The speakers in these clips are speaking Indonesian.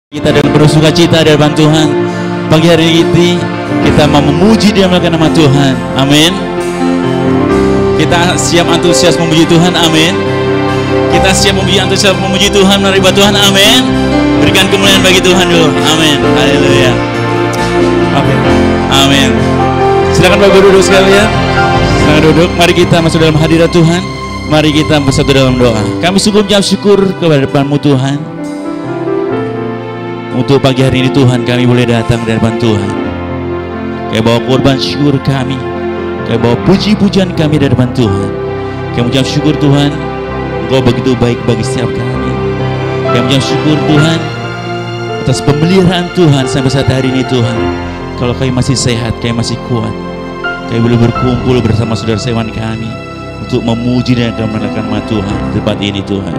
Kita dengan penuh sukacita di hadapan Tuhan. Pagi hari ini kita mau memuji dan memuliakan nama Tuhan. Amin. Kita siap antusias memuji Tuhan. Amin. Kita siap antusias memuji Tuhan, menerima Tuhan. Amin. Berikan kemuliaan bagi Tuhan dulu. Amin. Haleluya. Oke. Amin. Silakan Bapak duduk sekalian. Silakan duduk. Mari kita masuk dalam hadirat Tuhan. Mari kita bersatu dalam doa. Kami sungguh mengucap syukur kepada depan-Mu Tuhan. Untuk pagi hari ini Tuhan kami boleh datang di hadapan Tuhan. Kami bawa korban syukur kami. Kami bawa puji-pujian kami di hadapan Tuhan. Kami mengucap syukur Tuhan, Engkau begitu baik bagi setiap kami. Kami mengucap syukur Tuhan atas pemeliharaan Tuhan sampai saat hari ini Tuhan. Kalau kami masih sehat, kami masih kuat, kami boleh berkumpul bersama saudara seiman kami untuk memuji dan memuliakan nama Tuhan di tempat ini Tuhan.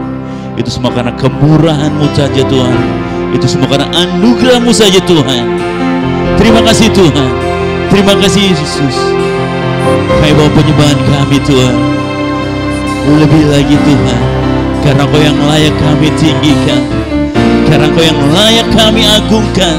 Itu semua karena kemurahan-Mu saja Tuhan. Itu semua karena anugerah-Mu saja Tuhan. Terima kasih Tuhan. Terima kasih Yesus. Kami bawa penyembahan kami Tuhan. Lebih lagi Tuhan, karena Kau yang layak kami tinggikan, karena Kau yang layak kami agungkan.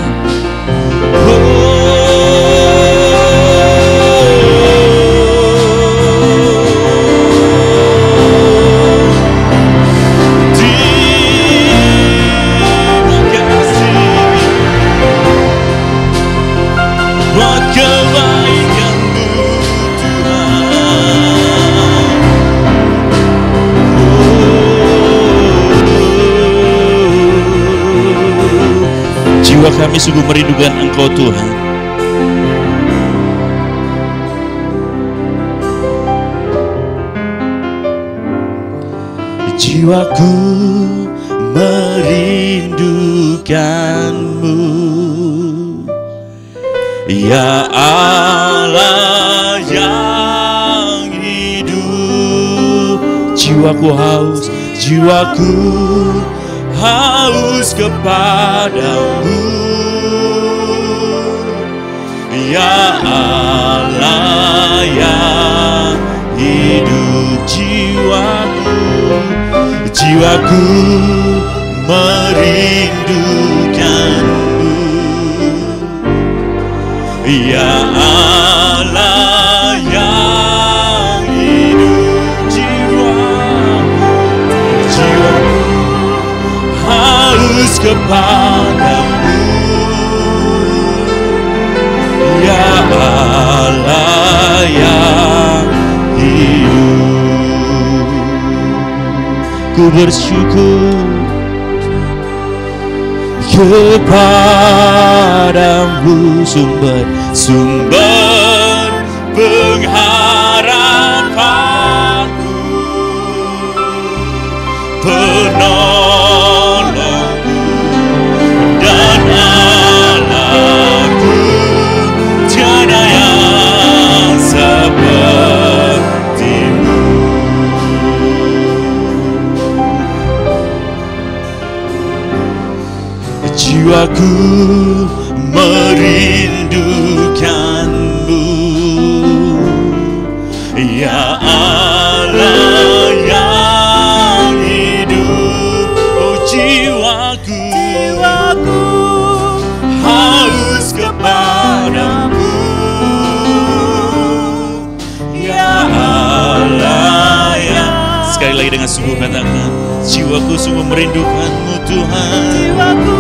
Jiwa kami sungguh merindukan Engkau Tuhan. Jiwaku merindukan-Mu, ya Allah yang hidup. Jiwaku haus kepadamu, ya Allah yang hidup. Jiwaku merindukan-Mu, ya Allah yang hidup. Jiwaku haus kepadamu, ya Allah yang hidup. Ku bersyukur kepadamu, sumber pengharapanku, penolongku dan Allahku. Tiada yang seperti-Mu. Jiwaku merindukan-Mu, ya Allah yang hidup. Oh jiwaku haus kepadamu, ya Allah yang. Sekali lagi dengan sungguh katakan, jiwaku sungguh merindukan-Mu Tuhan. Jiwaku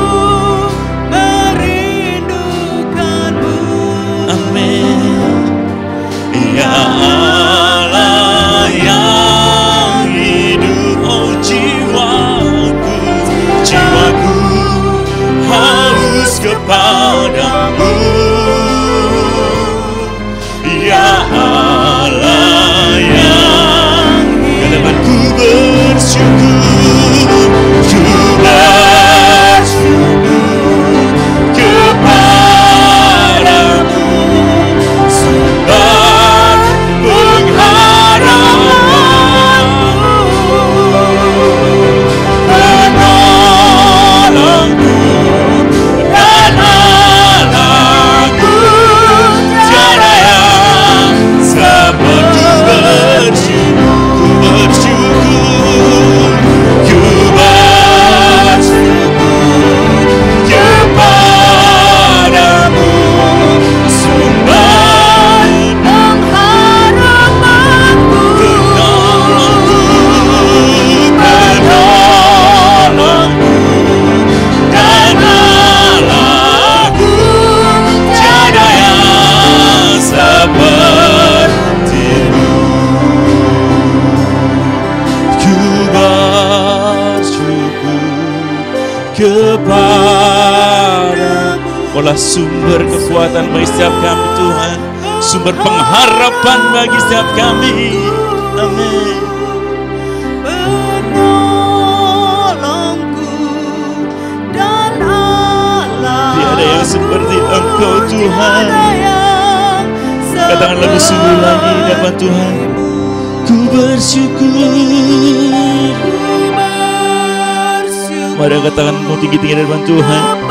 merindukan-Mu. Amin. Ya Allah yang hidup. Oh jiwaku haus kepadamu, ya Allah yang hidup. Ku bersyukur kepadamu, sumber pengharapanku, penolongku dan Allahku. kepada Kaulah sumber kekuatan bagi setiap kami Tuhan, sumber pengharapan bagi setiap kami. Amin. Tiada yang seperti Engkau Tuhan. Katakan lagu sungguh lagi dapat Tuhan. Ku bersyukur. Mari katakan mau tinggi-tinggi depan Tuhan.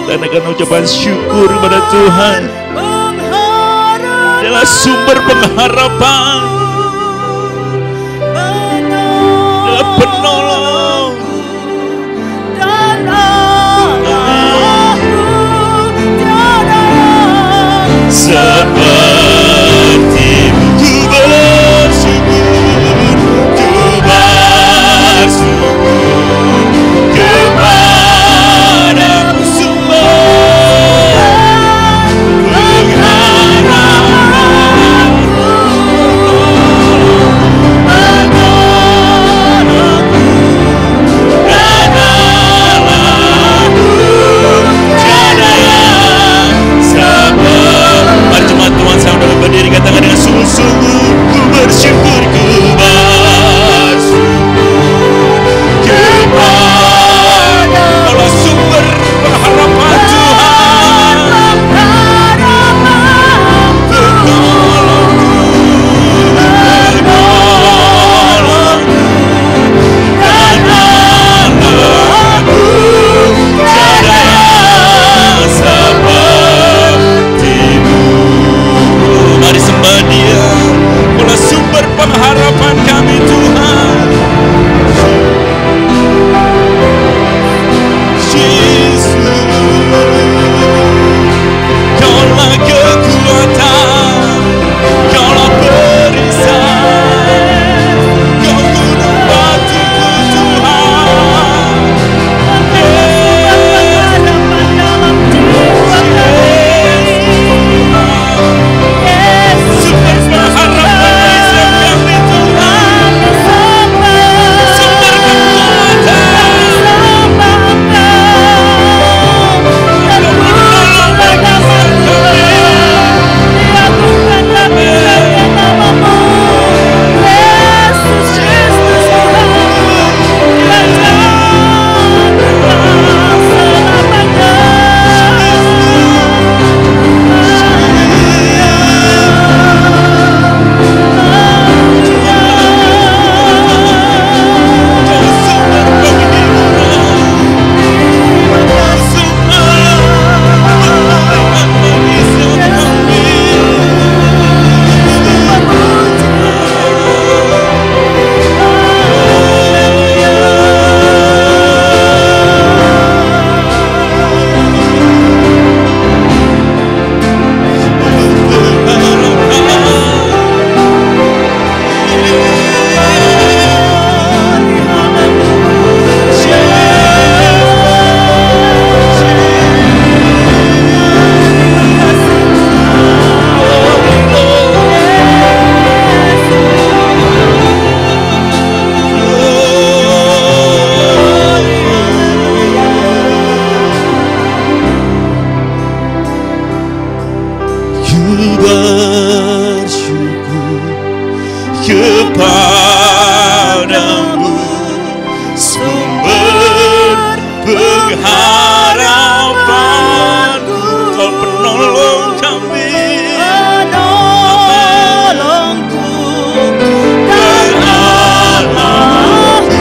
Dan akan ucapan syukur kepada Tuhan. Adalah sumber pengharapan. Adalah penolong. Seperti-Mu ku bersyukur, ku bersyukur kepada-Mu sumber pengharapan. Tuhan saya dapat berdiri, katakan dengan sungguh-sungguh, ku bersyukur, ku bersyukur kepada Allah sumber pengharapan Tuhan. Mari sembah Dia, Kaulah sumber pengharapan kami Tuhan. Yesus, Kaulah kekuatan, Kaulah perisai, Kau gunung batuku Tuhan. Kepadamu sumber pengharapanku, Kau penolong kami, penolongku, penolongku,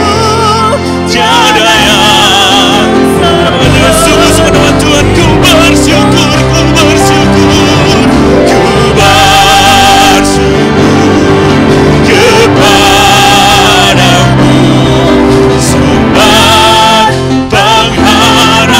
tiada yang sama. Sungguh-sungguh dengan Tuhan ku bersyukur, ku bersyukur, ku bersyukur kepadamu sumber pengharapan.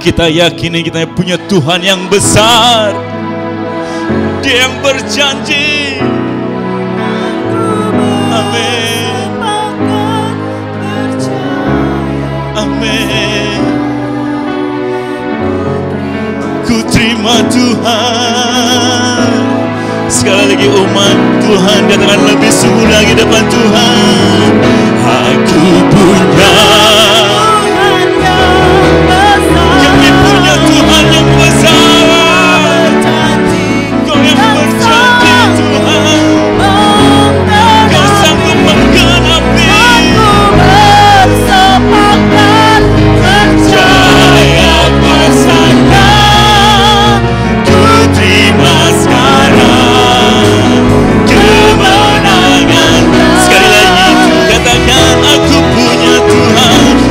kita yakini kita punya Tuhan yang besar. Dia yang berjanji. Amin. Amin. Ku terima Tuhan. Sekali lagi umat Tuhan, katakan lebih sungguh lagi depan Tuhan. Aku punya kami punya Tuhan yang besar. Kau yang berjanji Tuhan, Kau sanggup menggenapi. Aku bersepakat percaya pasangnya. Ku terima sekarang kemenangan. Sekali lagi katakan aku punya Tuhan.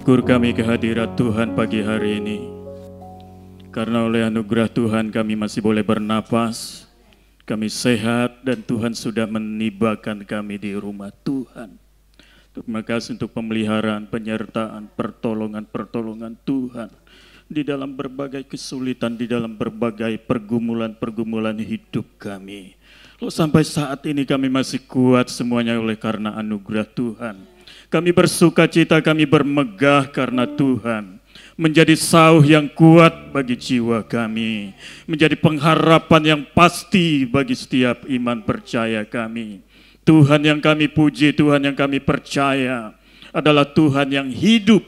syukur kami kehadirat Tuhan pagi hari ini. Karena oleh anugerah Tuhan kami masih boleh bernapas, kami sehat dan Tuhan sudah menibakan kami di rumah Tuhan. Terima kasih untuk pemeliharaan, penyertaan, pertolongan Tuhan di dalam berbagai kesulitan, di dalam berbagai pergumulan hidup kami. Lalu sampai saat ini kami masih kuat semuanya oleh karena anugerah Tuhan. Kami bersuka cita, kami bermegah karena Tuhan menjadi sauh yang kuat bagi jiwa kami, menjadi pengharapan yang pasti bagi setiap iman percaya kami. Tuhan yang kami puji, Tuhan yang kami percaya adalah Tuhan yang hidup,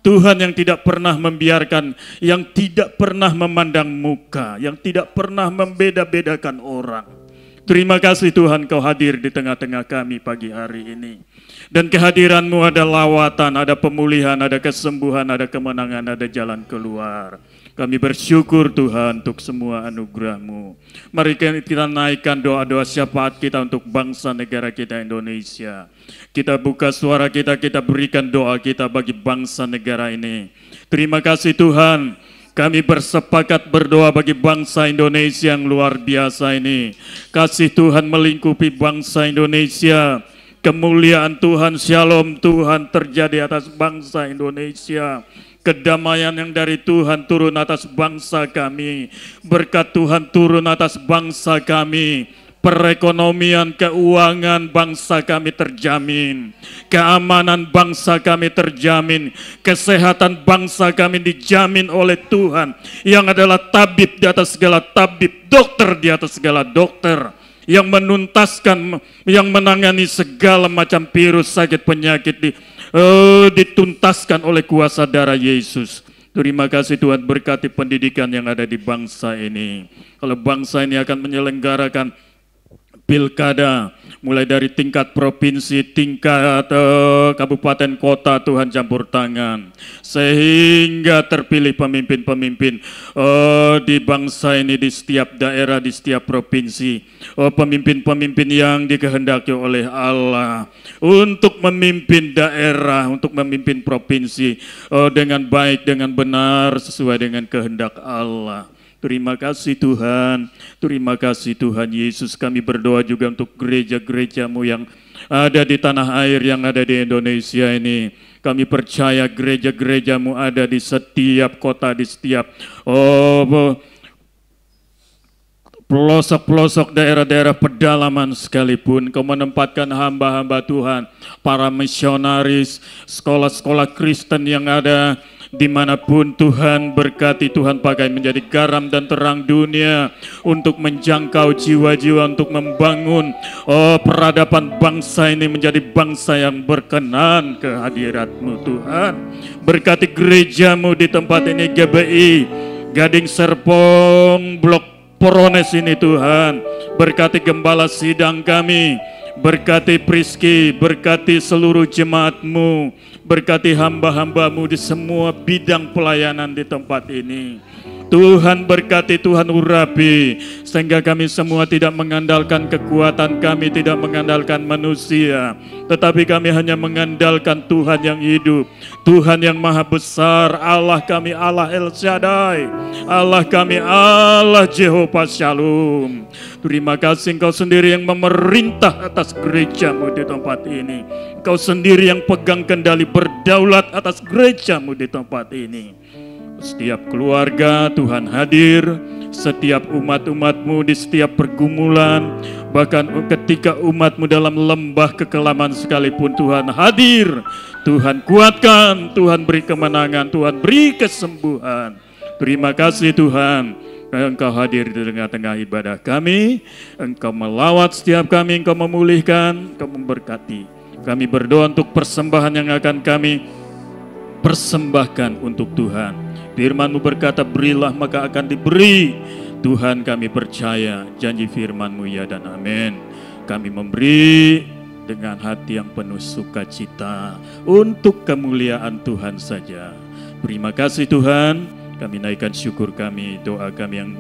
Tuhan yang tidak pernah membiarkan, yang tidak pernah memandang muka, yang tidak pernah membeda-bedakan orang. Terima kasih Tuhan Kau hadir di tengah-tengah kami pagi hari ini. Dan kehadiran-Mu ada lawatan, ada pemulihan, ada kesembuhan, ada kemenangan, ada jalan keluar. Kami bersyukur Tuhan untuk semua anugerah-Mu. Mari kita naikkan doa-doa syafaat kita untuk bangsa negara kita Indonesia. Kita buka suara kita berikan doa kita bagi bangsa negara ini. Terima kasih Tuhan. Kami bersepakat berdoa bagi bangsa Indonesia yang luar biasa ini. Kasih Tuhan melingkupi bangsa Indonesia. Kemuliaan Tuhan, shalom Tuhan terjadi atas bangsa Indonesia. Kedamaian yang dari Tuhan turun atas bangsa kami. Berkat Tuhan turun atas bangsa kami. Perekonomian, keuangan bangsa kami terjamin. Keamanan bangsa kami terjamin. Kesehatan bangsa kami dijamin oleh Tuhan. Yang adalah tabib di atas segala tabib, dokter di atas segala dokter. Yang menuntaskan, yang menangani segala macam virus, sakit, penyakit dituntaskan oleh kuasa darah Yesus. Terima kasih Tuhan, berkati pendidikan yang ada di bangsa ini. Kalau bangsa ini akan menyelenggarakan pilkada, mulai dari tingkat provinsi, tingkat kabupaten kota, Tuhan campur tangan. Sehingga terpilih pemimpin-pemimpin di bangsa ini, di setiap daerah, di setiap provinsi. Pemimpin-pemimpin yang dikehendaki oleh Allah untuk memimpin daerah, untuk memimpin provinsi dengan baik, dengan benar, sesuai dengan kehendak Allah. Terima kasih Tuhan, terima kasih Tuhan Yesus. Kami berdoa juga untuk gereja-gereja-Mu yang ada di tanah air, yang ada di Indonesia ini. Kami percaya gereja-gereja-Mu ada di setiap kota, di setiap pelosok-pelosok daerah-daerah pedalaman sekalipun. Kau menempatkan hamba-hamba Tuhan, para misionaris, sekolah-sekolah Kristen yang ada dimanapun. Tuhan berkati, Tuhan pakai menjadi garam dan terang dunia untuk menjangkau jiwa-jiwa, untuk membangun peradaban bangsa ini menjadi bangsa yang berkenan kehadirat-Mu Tuhan. Berkati gereja-Mu di tempat ini, GBI Gading Serpong Blok Porones ini Tuhan. Berkati gembala sidang kami, berkati Priski, berkati seluruh jemaat-Mu, berkati hamba-hamba-Mu di semua bidang pelayanan di tempat ini. Tuhan berkati, Tuhan urapi, sehingga kami semua tidak mengandalkan kekuatan kami, tidak mengandalkan manusia, tetapi kami hanya mengandalkan Tuhan yang hidup, Tuhan yang maha besar. Allah kami Allah El Shaddai, Allah kami Allah Jehovah Shalom. Terima kasih Engkau sendiri yang memerintah atas gereja-Mu di tempat ini. Engkau sendiri yang pegang kendali, berdaulat atas gereja-Mu di tempat ini. Setiap keluarga Tuhan hadir, setiap umat-umat-Mu di setiap pergumulan, bahkan ketika umat-Mu dalam lembah kekelaman sekalipun Tuhan hadir. Tuhan kuatkan, Tuhan beri kemenangan, Tuhan beri kesembuhan. Terima kasih Tuhan, Engkau hadir di tengah-tengah ibadah kami, Engkau melawat setiap kami, Engkau memulihkan, Engkau memberkati. Kami berdoa untuk persembahan yang akan kami persembahkan untuk Tuhan. Firman-Mu berkata, berilah maka akan diberi. Tuhan kami percaya janji firman-Mu ya dan amin. Kami memberi dengan hati yang penuh sukacita untuk kemuliaan Tuhan saja. Terima kasih Tuhan. Kami naikkan syukur kami, doa kami yang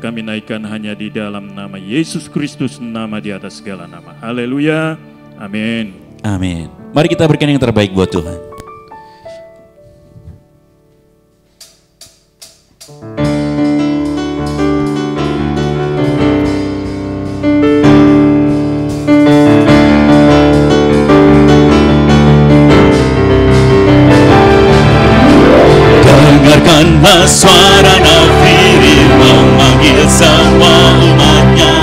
kami naikkan hanya di dalam nama Yesus Kristus, nama di atas segala nama. Haleluya. Amin. Amin. Mari kita berikan yang terbaik buat Tuhan. suara nafiri memanggil semua umatnya.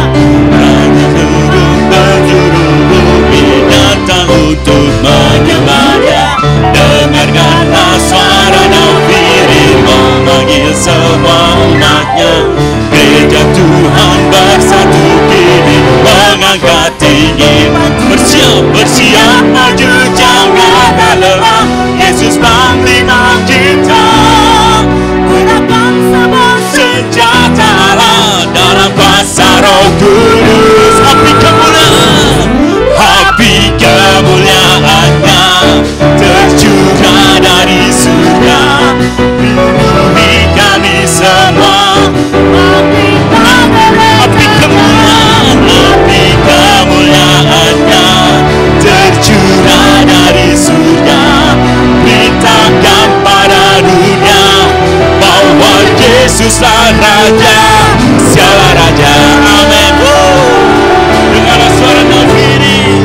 Raja seluruh penjuru bumi datang untuk menyembahnya. Dengarkanlah suara nafiri memanggil semua umatnya. Gereja Tuhan bersatu kini mengangkat tinggi. Bersiap maju jangan lelah. Yesus panglima kita. Gunakan semua senjata dalam kuasa Roh Kudus. Api kemuliaannya tercurah dari surga, penuhi kami semua. Api kemuliaannya tercurah dari surga, beritakan pada dunia bahwa Yesuslah Raja, sialah Raja. Amin. Dengarlah suara nafiri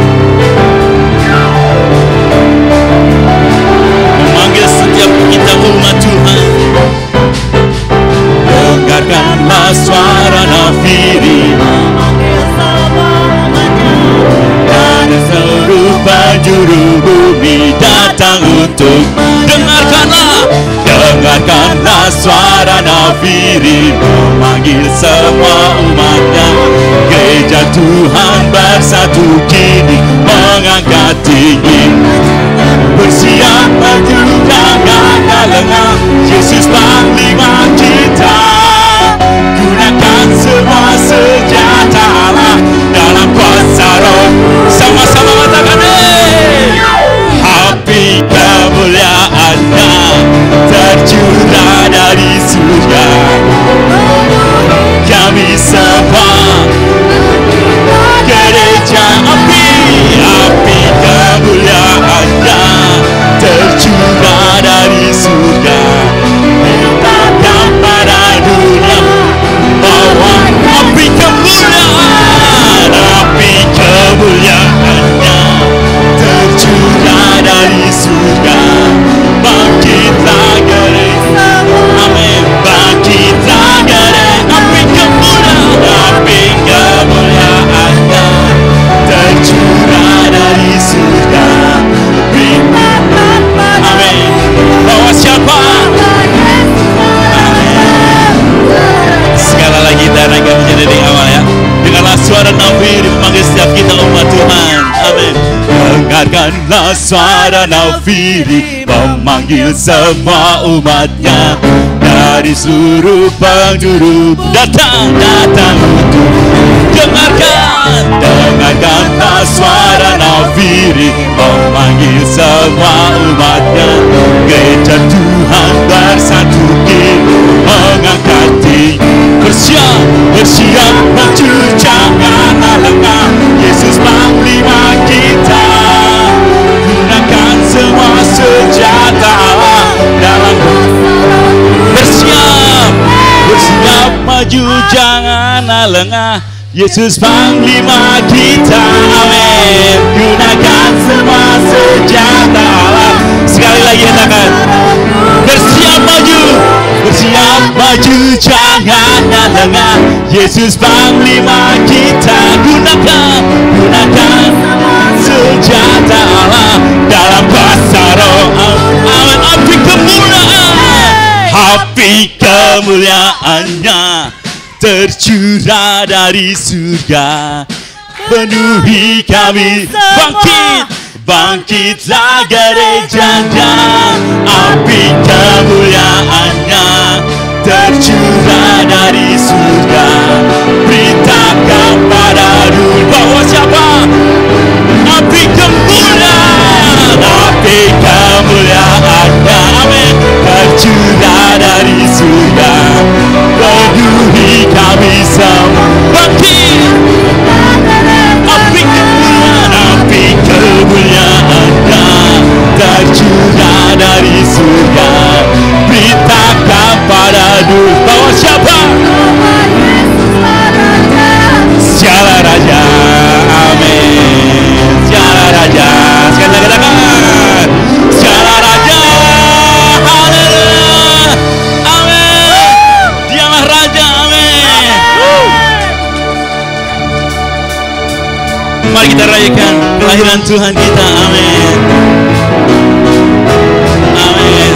memanggil setiap kita umat Tuhan. Dengarkanlah suara nafiri dari seluruh penjuru bumi datang untuk. Dengarkanlah suara nafiri memanggil semua umatnya. Gereja Tuhan bersatu kini mengangkat tinggi. Bersiap maju jangan lengah. Yesus panglima kita. Gunakan semua senjata dalam kuasa Roh. Sama-sama katakan api kemuliaannya tercurah dari surga. Kami semua gereja api kemuliaannya tercurah dari surga, beritakan pada dunia bahwa api kemuliaannya tercurah dari surga. Bangkitlah gereja, amin. Bangkitlah gereja, api kemuliaannya tercurah dari surga. Amin. Bawa siapa? Amin. Sekali lagi kita naikkan menjadi di awal ya. Dengarlah suara nafiri memanggil setiap kita umat Tuhan. Amin. Dengarkanlah suara nafiri memanggil semua umatnya. Dari seluruh penjuru datang untuk. Dengarkanlah suara nafiri memanggil semua umatnya. Gereja Tuhan bersatu kini mengangkat tinggi. Bersiap maju janganlah lengah. Yesus panglima kita. Gunakan semua senjata dalam. Bersiap maju janganlah lengah. Yesus panglima kita. Amin. Gunakan semua senjata. Sekali lagi katakan. Bersiap maju janganlah lengah. Yesus panglima kita. Gunakan senjata dalam kuasa Roh. Amin. Api kemuliaannya tercurah dari surga, penuhi kami. Bangkitlah gerejanya. Api kemuliaannya tercurah dari surga, beritakan pada dunia bahwa siapa? Api kemuliaannya, amin, tercurah dari surga, penuhi kami semua. Bangkit, api kemuliaannya tercurah dari surga, beritakan pada dunia bahwa siapa? Sialah Raja. Mari kita rayakan kelahiran Tuhan kita. Amin. Amin.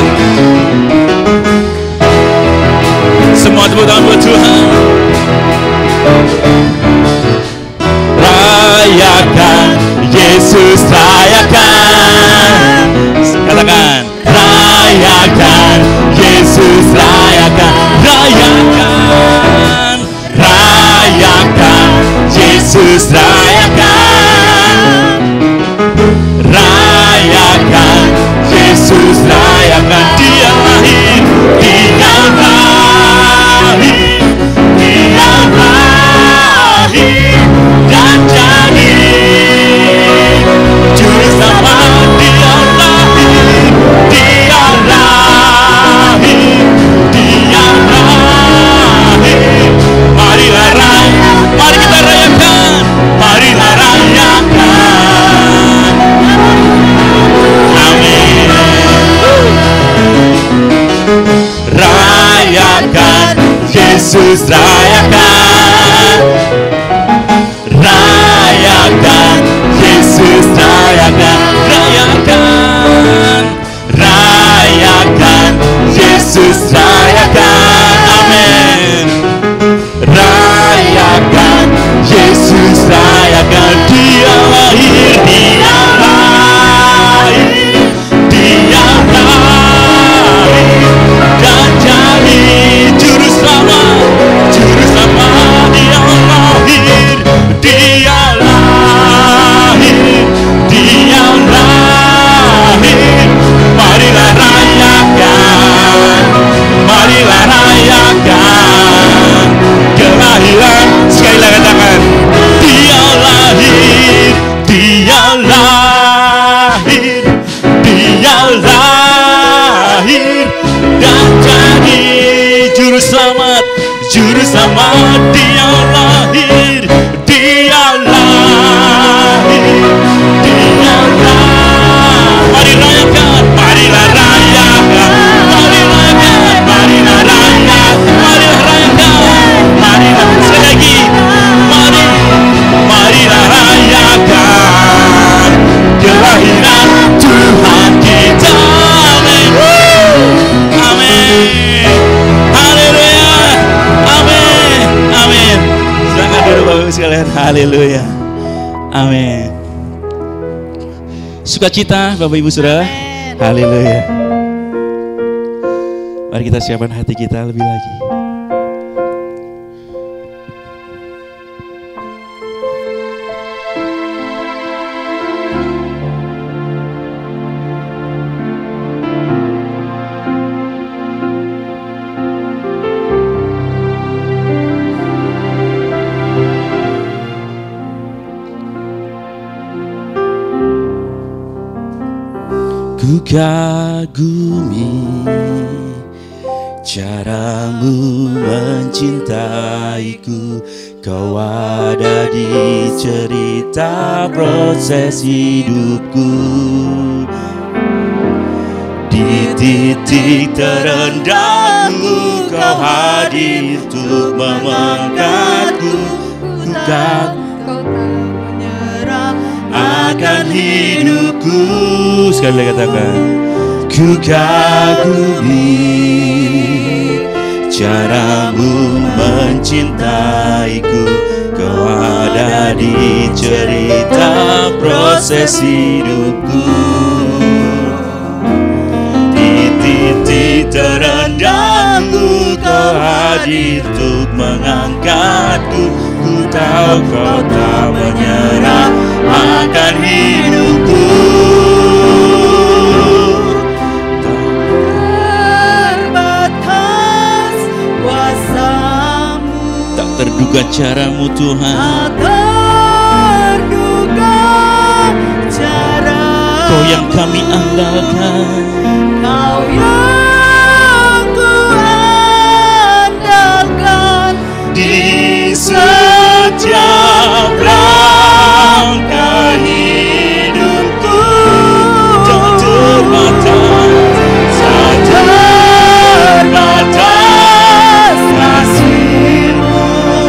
Semua tepuk tangan buat Tuhan. Rayakan Yesus, rayakan. Katakan, rayakan Yesus, rayakan. Rayakan, rayakan Yesus, rayakan. Rayakan Yesus, rayakan. Dia lahir, dia lahir, dia lahir dan jadi juru selamat. Dia lahir, dia lahir, dia lahir. Marilah rayakan, mari kita rayakan, marilah rayakan. Amin. Rayakan Yesus, rayakan. Rayakan Yesus, rayakan. Rayakan, rayakan Yesus, rayakan. Amin. Rayakan Yesus, rayakan. Dia lahir, dia lahir, dia lahir dan jadi juru selamat. Juru selamat, dia lahir, dia lahir, dia lahir. Marilah rayakan, marilah rayakan kelahiran. Sekali lagi katakan, dia lahir, dia lahir, dia lahir dan jadi juru selamat. Juru selamat, dia lahir, dia lahir, dia lahir. Mari rayakan, marilah rayakan, mari rayakan, marilah rayakan, marilah rayakan, marilah sekali lagi, marilah rayakan kelahiran Tuhan kita. Amin. Amin. Haleluya. Amin. Amin. Silakan duduk Bapak Ibu sekalian. Haleluya. Amin. Sukacita Bapak Ibu Saudara. Haleluya. Mari kita siapkan hati kita lebih lagi. Ku kagumi caramu mencintaiku. Kau ada di cerita proses hidupku. Di titik terendahku Kau hadir untuk mengangkatku. Ku akan hidupku. Sekali lagi katakan, ku kagumi caramu mencintaiku. Kau ada di cerita proses hidupku. Di titik terendahku Kau hadir untuk mengangkatku. Ku tahu Kau tak menyerah akan hidupku. Terbatas kuasamu, tak terduga caramu Tuhan. Tak terduga caramu, Kau yang kami andalkan. Kau yang ku andalkan di setiap langkah hidupku. Tak terbatas, tak terbatas kasih-Mu.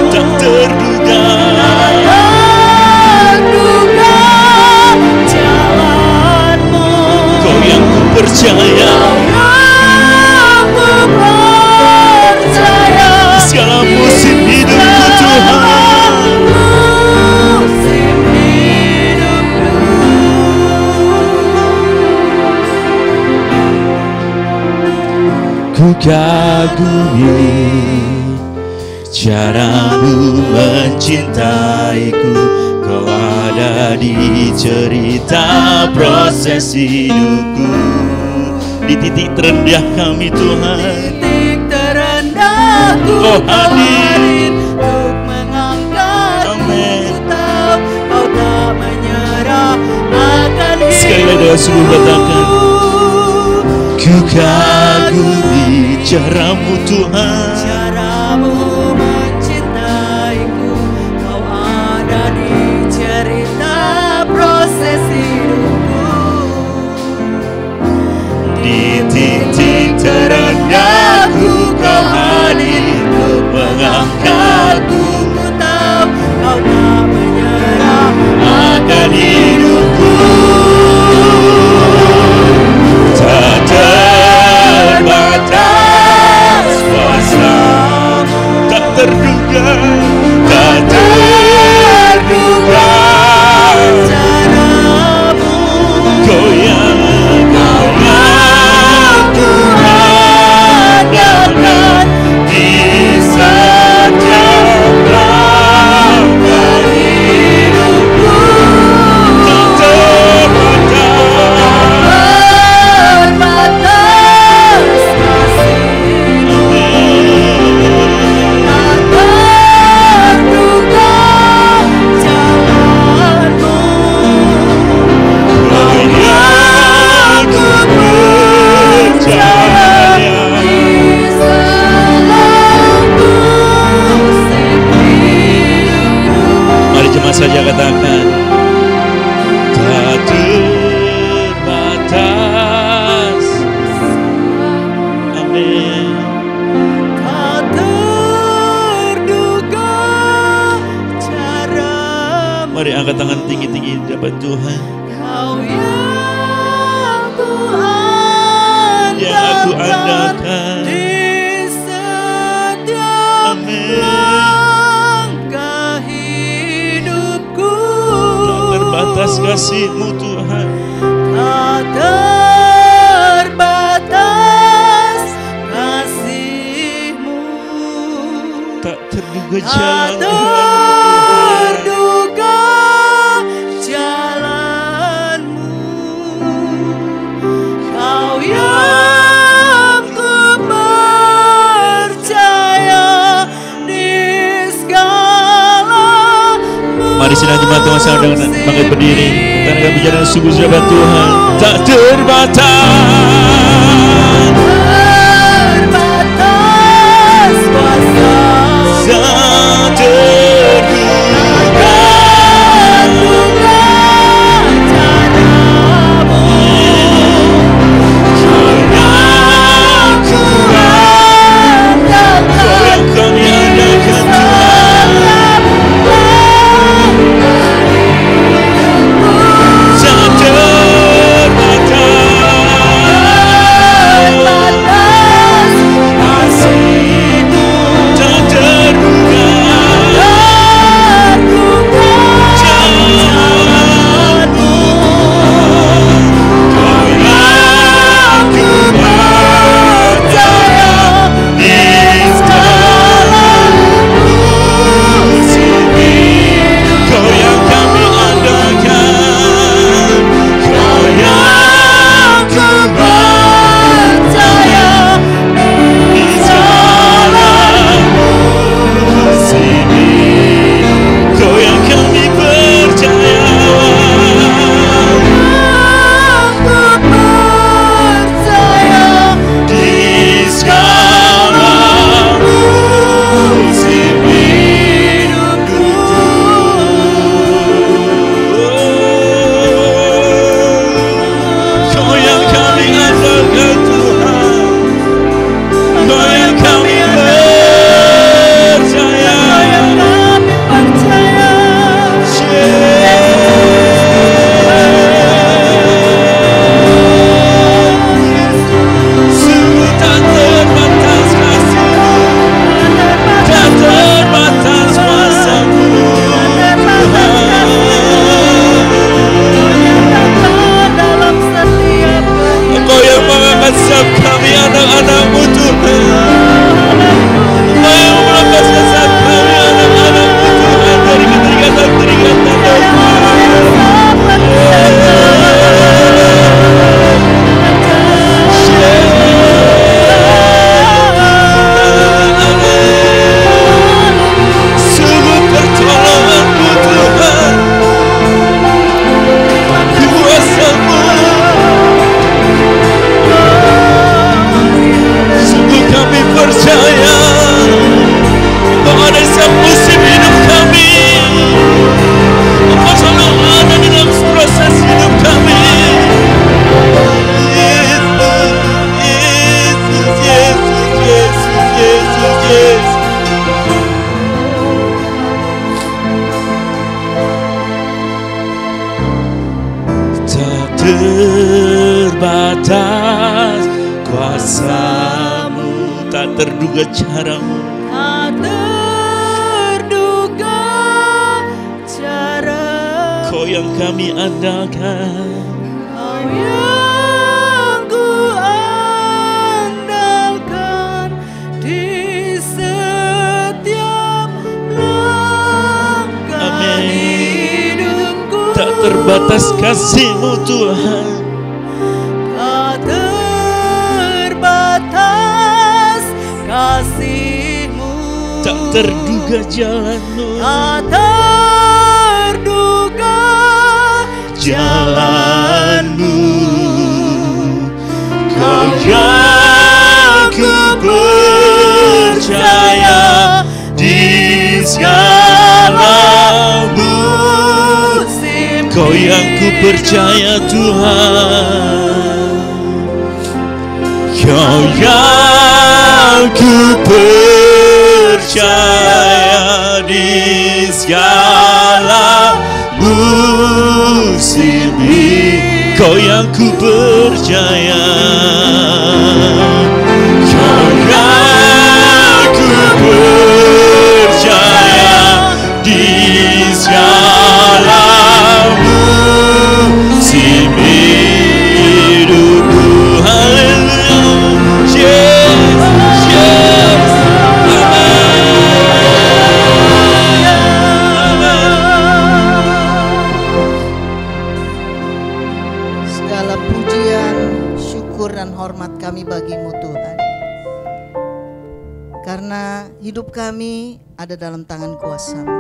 Tak terduga, tak terduga kagumi caramu mencintaiku. Kau ada di cerita proses hidupku. Di titik terendah kami Tuhan, titik terendahku Kau hadir untuk mengangkat. Amin. Ku tahu Kau tak menyerah akan hidupku. Sekali lagi dengan sungguh katakan, ku kagumi caramu Tuhan. Caramu mencintaiku. Kau ada di cerita proses hidupku. Di titik terendahku Kau hadir untuk mengangkatku. Ku tahu Kau tak menyerah Akan hidupku tak terbatas kuasa-Mu, tak terduga, tak terduga. caramu. Kau yang Tuhan di setiap langkah hidupku, tak Terbatas kasih-Mu, tak terduga jalan-Mu. Kau yang ku percaya. Di selang musik hidup. Mari jemaat saja katakan, tak terbatas. Amin. Tak terduga caramu. Mari angkat tangan tinggi-tinggi di hadapan Tuhan. Kau yang Tuhan Yang aku andalkan. di setiap Amin. langkah hidupku. Tak terbatas kasih-Mu Tuhan. Tak terbatas kasih-Mu. Tak terduga Tak jalan terduga jalan-Mu. Kau yang ku percaya di segala Mari sidang jemaat Tuhan sama dengan bangkit berdiri. Kita akan bicara dengan sungguh sahabat Tuhan. Tak terbatas. terbatas kuasa. Tak terduga. Terduga caramu. Kau yang ku Kau yang kami andalkan Tuhan. Tak terbatas. terbatas kuasa-Mu, tak terduga cara-Mu, tak terduga cara. Kau yang kami andalkan, Kau yang ku andalkan di setiap langkah hidupku. tak terbatas kasih-Mu Tuhan, Tak terbatas kasih-Mu, tak terduga jalan-Mu, tak terduga jalan-Mu. Kau yang ku percaya di segala musim. Kau yang ku percaya Tuhan, Kau yang ku percaya di segala musim ini. Kau yang ku percaya, Kau yang ku percaya di segala musim hidupku. Haleluya, yes, yes, Segala pujian, syukur dan hormat kami bagi-Mu Tuhan. Karena hidup kami ada dalam tangan kuasa-Mu.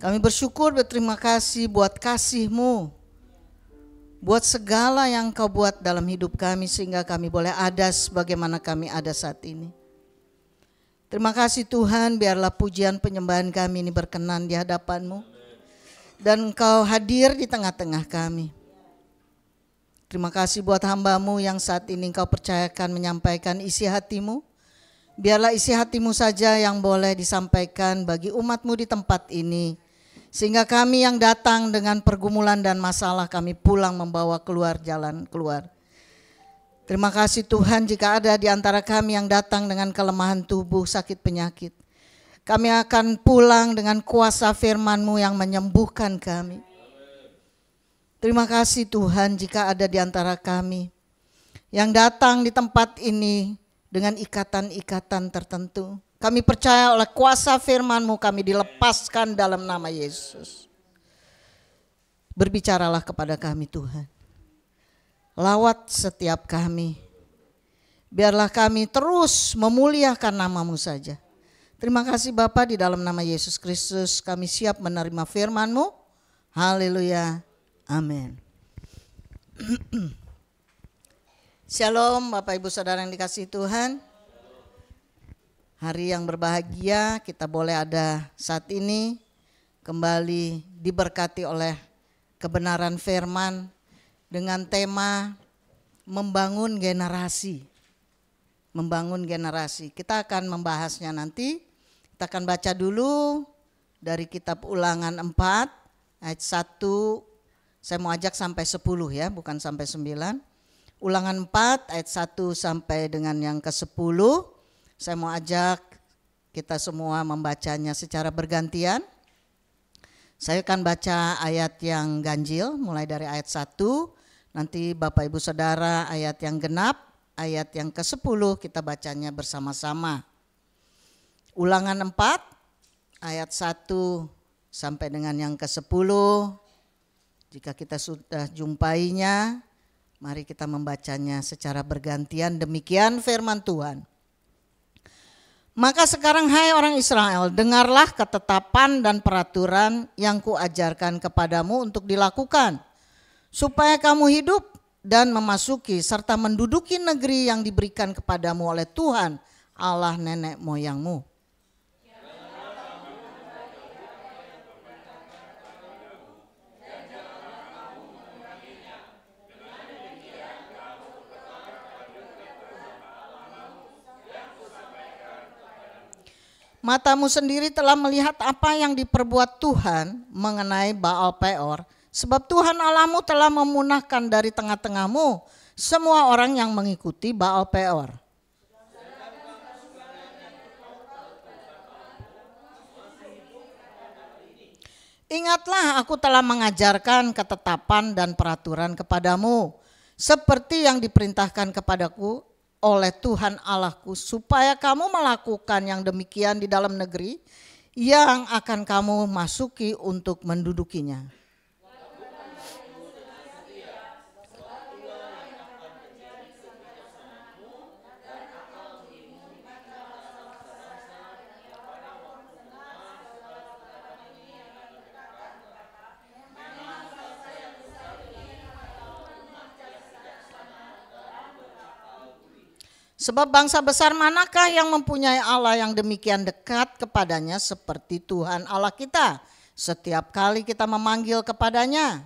Kami bersyukur, berterima kasih buat kasih-Mu, buat segala yang Kau buat dalam hidup kami sehingga kami boleh ada sebagaimana kami ada saat ini. Terima kasih Tuhan, biarlah pujian penyembahan kami ini berkenan di hadapan-Mu dan Engkau hadir di tengah-tengah kami. Terima kasih buat hamba-Mu yang saat ini Engkau percayakan menyampaikan isi hati-Mu. Biarlah isi hati-Mu saja yang boleh disampaikan bagi umat-Mu di tempat ini. Sehingga kami yang datang dengan pergumulan dan masalah kami pulang membawa keluar jalan keluar. Terima kasih Tuhan jika ada di antara kami yang datang dengan kelemahan tubuh, sakit penyakit. Kami akan pulang dengan kuasa firman-Mu yang menyembuhkan kami. Terima kasih Tuhan jika ada di antara kami yang datang di tempat ini dengan ikatan-ikatan tertentu. Kami percaya oleh kuasa firman-Mu kami dilepaskan dalam nama Yesus. Berbicaralah kepada kami Tuhan. Lawat setiap kami. Biarlah kami terus memuliakan nama-Mu saja. Terima kasih Bapa, di dalam nama Yesus Kristus kami siap menerima firman-Mu. Haleluya. Amin. Shalom Bapak Ibu Saudara yang dikasihi Tuhan. Hari yang berbahagia kita boleh ada saat ini, kembali diberkati oleh kebenaran firman dengan tema membangun generasi. Membangun generasi. Kita akan membahasnya nanti. Kita akan baca dulu dari kitab Ulangan 4 ayat 1. Saya mau ajak sampai 10 ya, bukan sampai 9. Ulangan 4 ayat 1 sampai dengan yang ke-10. Saya mau ajak kita semua membacanya secara bergantian. Saya akan baca ayat yang ganjil mulai dari ayat 1. Nanti Bapak Ibu Saudara ayat yang genap, ayat yang ke-10 kita bacanya bersama-sama. Ulangan 4 ayat 1 sampai dengan yang ke-10. Jika kita sudah jumpainya, mari kita membacanya secara bergantian. Demikian firman Tuhan. Maka sekarang hai orang Israel, dengarlah ketetapan dan peraturan yang kuajarkan kepadamu untuk dilakukan, supaya kamu hidup dan memasuki serta menduduki negeri yang diberikan kepadamu oleh Tuhan Allah nenek moyangmu. Matamu sendiri telah melihat apa yang diperbuat Tuhan mengenai Baal Peor Sebab Tuhan Allahmu telah memunahkan dari tengah-tengahmu semua orang yang mengikuti Baal Peor. Ingatlah, aku telah mengajarkan ketetapan dan peraturan kepadamu, seperti yang diperintahkan kepadaku oleh Tuhan Allahku, supaya kamu melakukan yang demikian di dalam negeri yang akan kamu masuki untuk mendudukinya. Sebab bangsa besar manakah yang mempunyai Allah yang demikian dekat kepadanya seperti Tuhan Allah kita setiap kali kita memanggil kepadanya?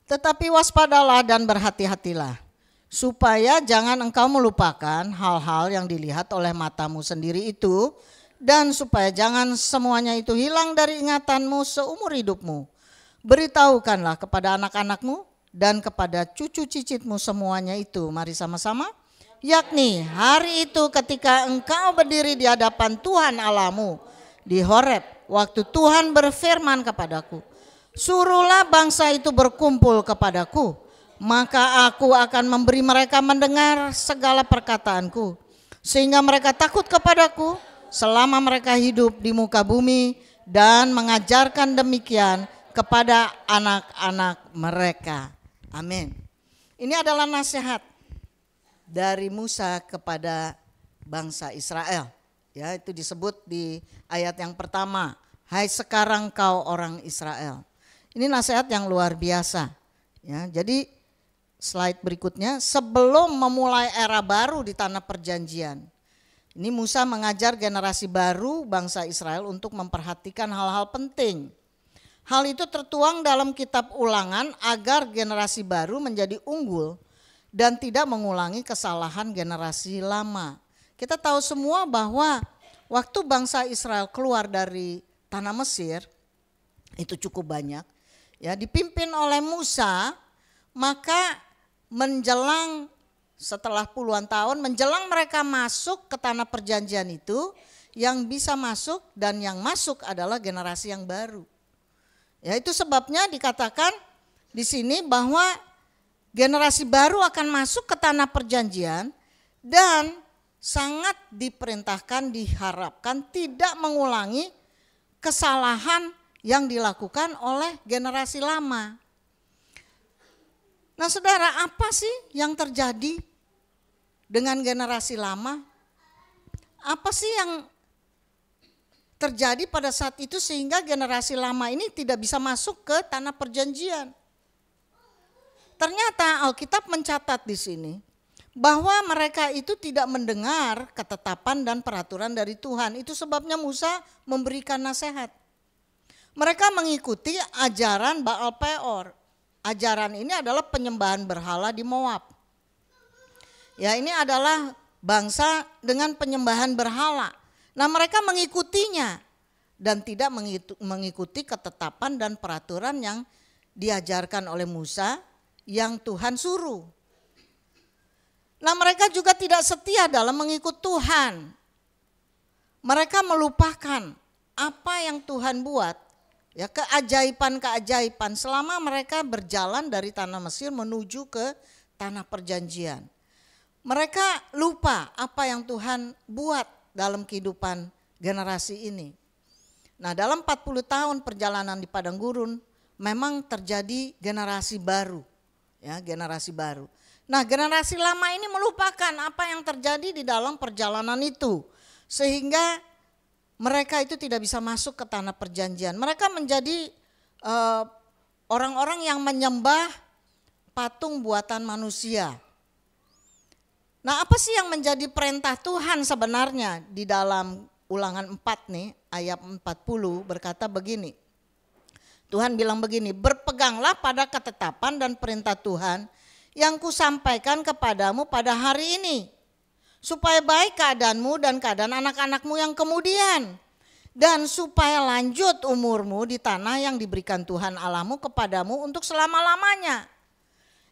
Tetapi waspadalah dan berhati-hatilah, supaya jangan engkau melupakan hal-hal yang dilihat oleh matamu sendiri itu, dan supaya jangan semuanya itu hilang dari ingatanmu seumur hidupmu. Beritahukanlah kepada anak-anakmu dan kepada cucu cicitmu semuanya itu. Mari sama-sama. Yakni hari itu ketika engkau berdiri di hadapan Tuhan Allahmu di Horeb, waktu Tuhan berfirman kepadaku, suruhlah bangsa itu berkumpul kepadaku, maka aku akan memberi mereka mendengar segala perkataanku, sehingga mereka takut kepadaku selama mereka hidup di muka bumi, dan mengajarkan demikian kepada anak-anak mereka. Amin. Ini adalah nasihat dari Musa kepada bangsa Israel. Ya, itu disebut di ayat yang pertama. Hai sekarang kau orang Israel. Ini nasihat yang luar biasa. Ya, jadi slide berikutnya, sebelum memulai era baru di tanah perjanjian. Ini Musa mengajar generasi baru bangsa Israel untuk memperhatikan hal-hal penting. Hal itu tertuang dalam kitab Ulangan agar generasi baru menjadi unggul dan tidak mengulangi kesalahan generasi lama. Kita tahu semua bahwa waktu bangsa Israel keluar dari tanah Mesir, itu cukup banyak, ya, dipimpin oleh Musa, maka menjelang setelah puluhan tahun, menjelang mereka masuk ke tanah perjanjian itu, yang bisa masuk dan yang masuk adalah generasi yang baru. Ya, itu sebabnya dikatakan di sini bahwa generasi baru akan masuk ke tanah perjanjian dan sangat diperintahkan, diharapkan tidak mengulangi kesalahan yang dilakukan oleh generasi lama. Nah saudara, apa sih yang terjadi dengan generasi lama? Apa sih yang terjadi pada saat itu sehingga generasi lama ini tidak bisa masuk ke tanah perjanjian? Ternyata Alkitab mencatat di sini bahwa mereka itu tidak mendengar ketetapan dan peraturan dari Tuhan. Itu sebabnya Musa memberikan nasihat. Mereka mengikuti ajaran Baal Peor. Ajaran ini adalah penyembahan berhala di Moab. Ya, ini adalah bangsa dengan penyembahan berhala. Nah, mereka mengikutinya dan tidak mengikuti ketetapan dan peraturan yang diajarkan oleh Musa yang Tuhan suruh. Nah, mereka juga tidak setia dalam mengikut Tuhan. Mereka melupakan apa yang Tuhan buat. Ya, keajaiban-keajaiban selama mereka berjalan dari tanah Mesir menuju ke tanah perjanjian. Mereka lupa apa yang Tuhan buat dalam kehidupan generasi ini. Nah, dalam 40 tahun perjalanan di padang gurun memang terjadi generasi baru. Ya, generasi baru. Nah, generasi lama ini melupakan apa yang terjadi di dalam perjalanan itu. Sehingga mereka itu tidak bisa masuk ke tanah perjanjian. Mereka menjadi orang-orang yang menyembah patung buatan manusia. Nah, apa sih yang menjadi perintah Tuhan sebenarnya di dalam Ulangan 4 nih, ayat 40 berkata begini. Tuhan bilang begini, berpeganglah pada ketetapan dan perintah Tuhan yang kusampaikan kepadamu pada hari ini, supaya baik keadaanmu dan keadaan anak-anakmu yang kemudian, dan supaya lanjut umurmu di tanah yang diberikan Tuhan Allahmu kepadamu untuk selama-lamanya.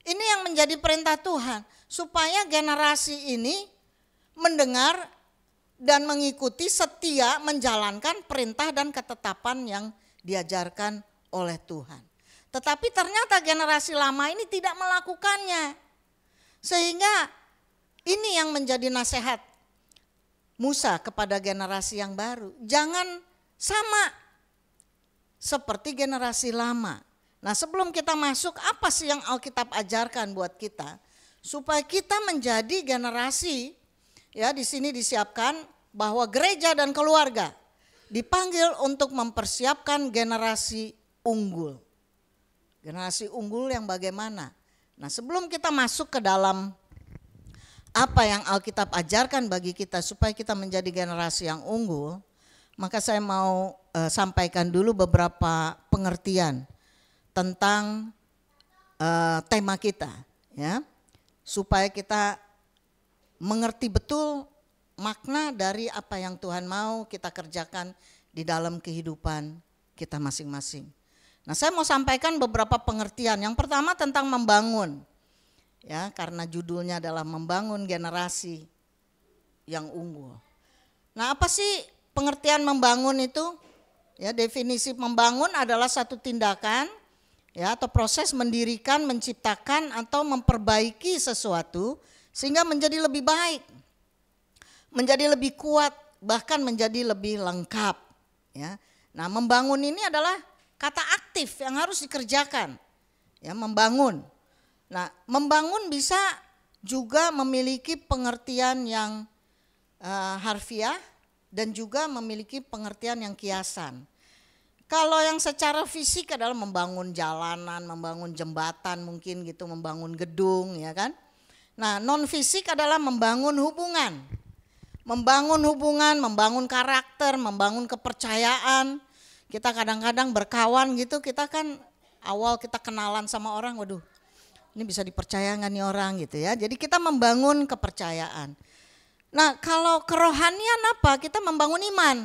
Ini yang menjadi perintah Tuhan, supaya generasi ini mendengar dan mengikuti, setia menjalankan perintah dan ketetapan yang diajarkan oleh Tuhan. Tetapi ternyata generasi lama ini tidak melakukannya. Sehingga ini yang menjadi nasihat Musa kepada generasi yang baru. Jangan sama seperti generasi lama. Nah, sebelum kita masuk, apa sih yang Alkitab ajarkan buat kita? Supaya kita menjadi generasi, ya di sini disiapkan bahwa gereja dan keluarga dipanggil untuk mempersiapkan generasi unggul. Generasi unggul yang bagaimana? Nah, sebelum kita masuk ke dalam apa yang Alkitab ajarkan bagi kita supaya kita menjadi generasi yang unggul, maka saya mau sampaikan dulu beberapa pengertian tentang tema kita, ya, supaya kita mengerti betul makna dari apa yang Tuhan mau kita kerjakan di dalam kehidupan kita masing-masing. Nah, saya mau sampaikan beberapa pengertian. Yang pertama tentang membangun, ya, karena judulnya adalah membangun generasi yang unggul. Nah, apa sih pengertian membangun itu? Ya, definisi membangun adalah satu tindakan, ya, atau proses mendirikan, menciptakan atau memperbaiki sesuatu sehingga menjadi lebih baik, menjadi lebih kuat, bahkan menjadi lebih lengkap, ya. Nah, membangun ini adalah kata aktif yang harus dikerjakan, ya, membangun. Nah, membangun bisa juga memiliki pengertian yang harfiah dan juga memiliki pengertian yang kiasan. Kalau yang secara fisik adalah membangun jalanan, membangun jembatan mungkin gitu, membangun gedung, ya kan. Nah, non fisik adalah membangun hubungan. Membangun hubungan, membangun karakter, membangun kepercayaan. Kita kadang-kadang berkawan gitu, kita kan awal kita kenalan sama orang, waduh ini bisa dipercaya nggak nih orang gitu ya. Jadi kita membangun kepercayaan. Nah, kalau kerohanian apa? Kita membangun iman.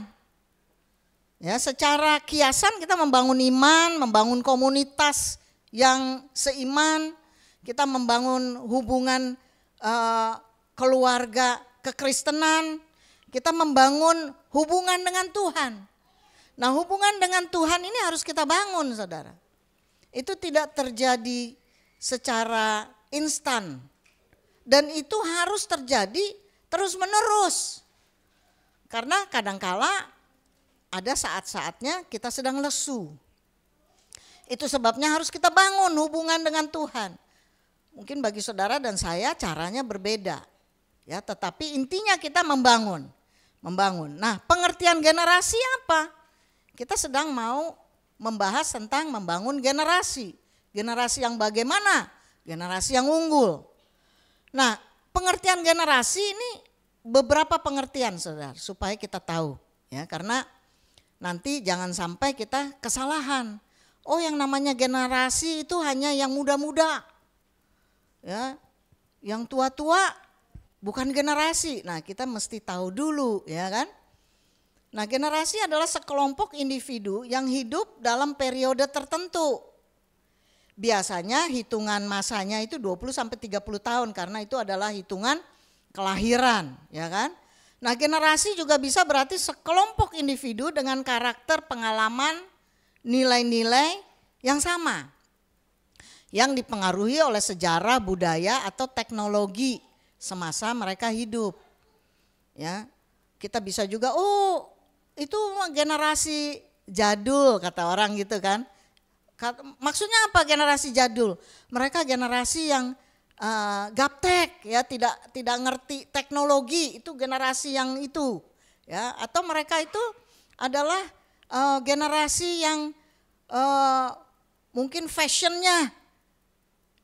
Ya, secara kiasan kita membangun iman, membangun komunitas yang seiman, kita membangun hubungan keluarga kekristenan, kita membangun hubungan dengan Tuhan. Nah, hubungan dengan Tuhan ini harus kita bangun, saudara. Itu tidak terjadi secara instan. Dan itu harus terjadi terus menerus. Karena kadangkala ada saat-saatnya kita sedang lesu. Itu sebabnya harus kita bangun hubungan dengan Tuhan. Mungkin bagi saudara dan saya caranya berbeda. Ya, tetapi intinya kita membangun. Nah, pengertian generasi apa? Kita sedang mau membahas tentang membangun generasi. Generasi yang bagaimana? Generasi yang unggul. Nah, pengertian generasi ini beberapa pengertian, saudara, supaya kita tahu. Ya, karena nanti jangan sampai kita kesalahan. Oh, yang namanya generasi itu hanya yang muda-muda. Ya, yang tua-tua bukan generasi. Nah, kita mesti tahu dulu, ya kan? Nah, generasi adalah sekelompok individu yang hidup dalam periode tertentu. Biasanya hitungan masanya itu 20 sampai 30 tahun karena itu adalah hitungan kelahiran, ya kan? Nah, generasi juga bisa berarti sekelompok individu dengan karakter, pengalaman, nilai-nilai yang sama. Yang dipengaruhi oleh sejarah, budaya atau teknologi semasa mereka hidup. Ya, kita bisa juga, oh itu generasi jadul kata orang gitu kan. Maksudnya apa generasi jadul? Mereka generasi yang gaptek, ya, tidak ngerti teknologi, itu generasi yang itu. Ya, atau mereka itu adalah generasi yang mungkin fashionnya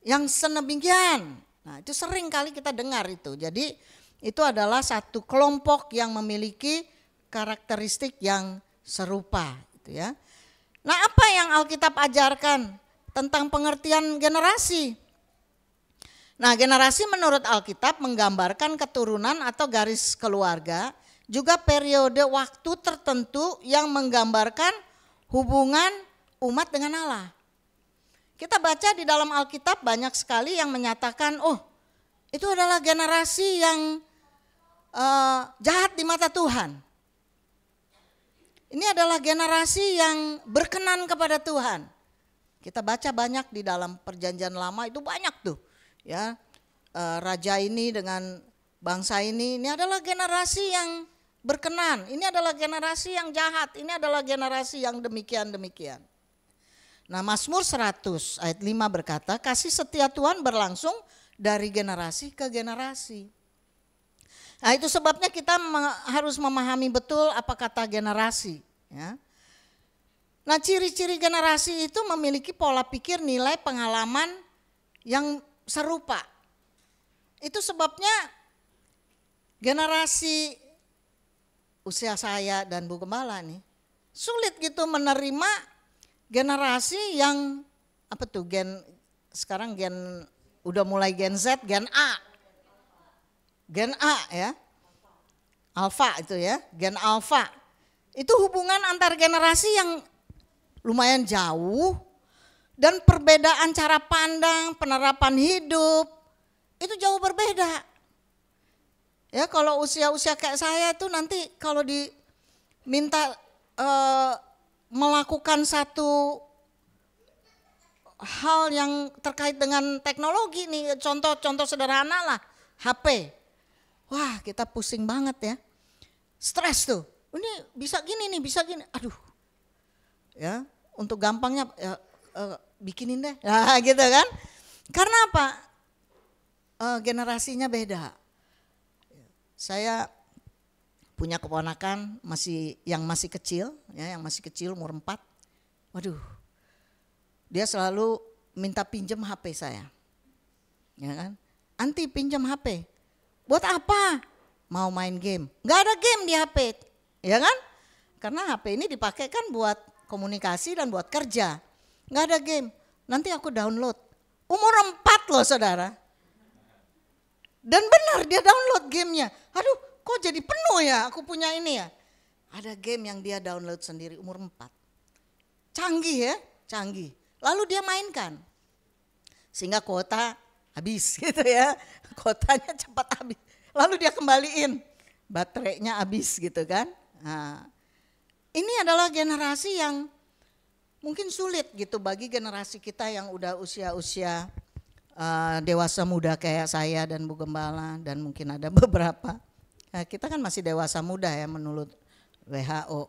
yang sedemikian. Nah, itu sering kali kita dengar itu. Jadi itu adalah satu kelompok yang memiliki karakteristik yang serupa, gitu ya. Nah, apa yang Alkitab ajarkan tentang pengertian generasi? Nah, generasi menurut Alkitab menggambarkan keturunan atau garis keluarga, juga periode waktu tertentu yang menggambarkan hubungan umat dengan Allah. Kita baca di dalam Alkitab banyak sekali yang menyatakan, oh itu adalah generasi yang jahat di mata Tuhan. Ini adalah generasi yang berkenan kepada Tuhan. Kita baca banyak di dalam Perjanjian Lama, itu banyak tuh. Ya, raja ini dengan bangsa ini adalah generasi yang berkenan, ini adalah generasi yang jahat, ini adalah generasi yang demikian-demikian. Nah, Mazmur 100 ayat 5 berkata, kasih setia Tuhan berlangsung dari generasi ke generasi. Nah, itu sebabnya kita harus memahami betul apa kata generasi. Ya. Nah, ciri-ciri generasi itu memiliki pola pikir, nilai, pengalaman yang serupa. Itu sebabnya generasi usia saya dan Bu Gembala nih sulit gitu menerima generasi yang apa tuh sekarang udah mulai Gen Z, Gen A ya, Alpha itu ya, Gen Alpha. Itu hubungan antar generasi yang lumayan jauh. Dan perbedaan cara pandang, penerapan hidup, itu jauh berbeda. Ya, kalau usia-usia kayak saya itu nanti kalau diminta melakukan satu hal yang terkait dengan teknologi nih, contoh sederhana lah, HP. Wah, kita pusing banget ya. Stres tuh. Ini bisa gini nih, bisa gini. Aduh. Ya, untuk gampangnya ya, bikinin deh, nah, gitu kan? Karena apa? Generasinya beda. Saya punya keponakan yang masih kecil, ya, yang masih kecil umur 4. Waduh, dia selalu minta pinjam HP saya, ya kan? Anti pinjam HP, buat apa? Mau main game? Nggak ada game di HP, ya kan? Karena HP ini dipakai kan buat komunikasi dan buat kerja. Nggak ada game, nanti aku download. Umur 4 loh saudara. Dan benar dia download gamenya. Aduh, kok jadi penuh ya aku punya ini ya. Ada game yang dia download sendiri umur 4. Canggih ya, canggih. Lalu dia mainkan. Sehingga kuota habis gitu ya. Kuotanya cepat habis. Lalu dia kembaliin, baterainya habis gitu kan. Nah, ini adalah generasi yang mungkin sulit gitu bagi generasi kita yang udah usia-usia dewasa muda kayak saya dan Bu Gembala dan mungkin ada beberapa. Nah, kita kan masih dewasa muda ya menurut WHO.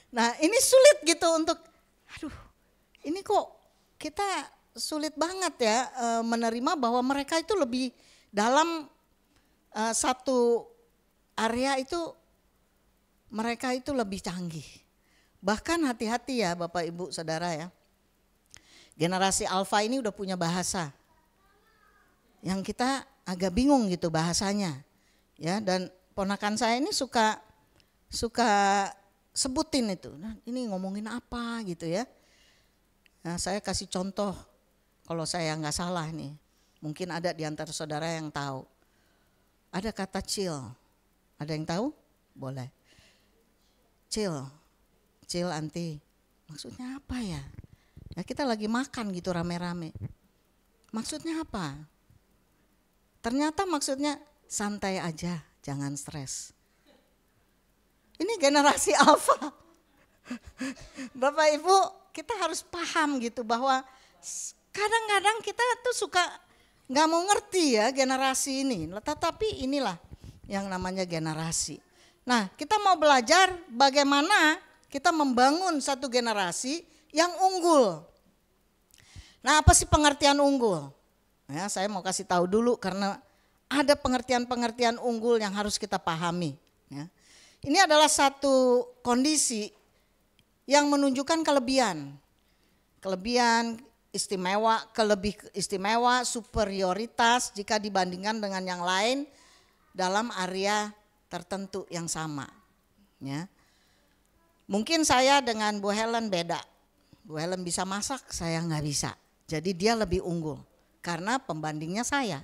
Nah, ini sulit gitu untuk, ini kok kita sulit banget ya menerima bahwa mereka itu lebih dalam satu area itu mereka itu lebih canggih. Bahkan hati-hati ya Bapak Ibu Saudara ya. Generasi Alpha ini udah punya bahasa yang kita agak bingung gitu bahasanya. Ya, dan ponakan saya ini suka sebutin itu. Nah, ini ngomongin apa gitu ya. Nah, saya kasih contoh kalau saya nggak salah nih. Mungkin ada di antara saudara yang tahu. Ada kata chill. Ada yang tahu? Boleh. Chill anti. Maksudnya apa ya? Ya kita lagi makan gitu rame-rame. Maksudnya apa? Ternyata maksudnya santai aja, jangan stres. Ini generasi Alpha. Bapak Ibu, kita harus paham gitu bahwa kadang-kadang kita tuh suka nggak mau ngerti ya generasi ini. Tetapi inilah yang namanya generasi. Nah, kita mau belajar bagaimana kita membangun satu generasi yang unggul. Nah, apa sih pengertian unggul? Ya, saya mau kasih tahu dulu karena ada pengertian-pengertian unggul yang harus kita pahami. Ya. Ini adalah satu kondisi yang menunjukkan kelebihan, istimewa, superioritas jika dibandingkan dengan yang lain dalam area tertentu yang sama. Ya. Mungkin saya dengan Bu Helen beda. Bu Helen bisa masak, saya nggak bisa. Jadi dia lebih unggul. karena pembandingnya saya.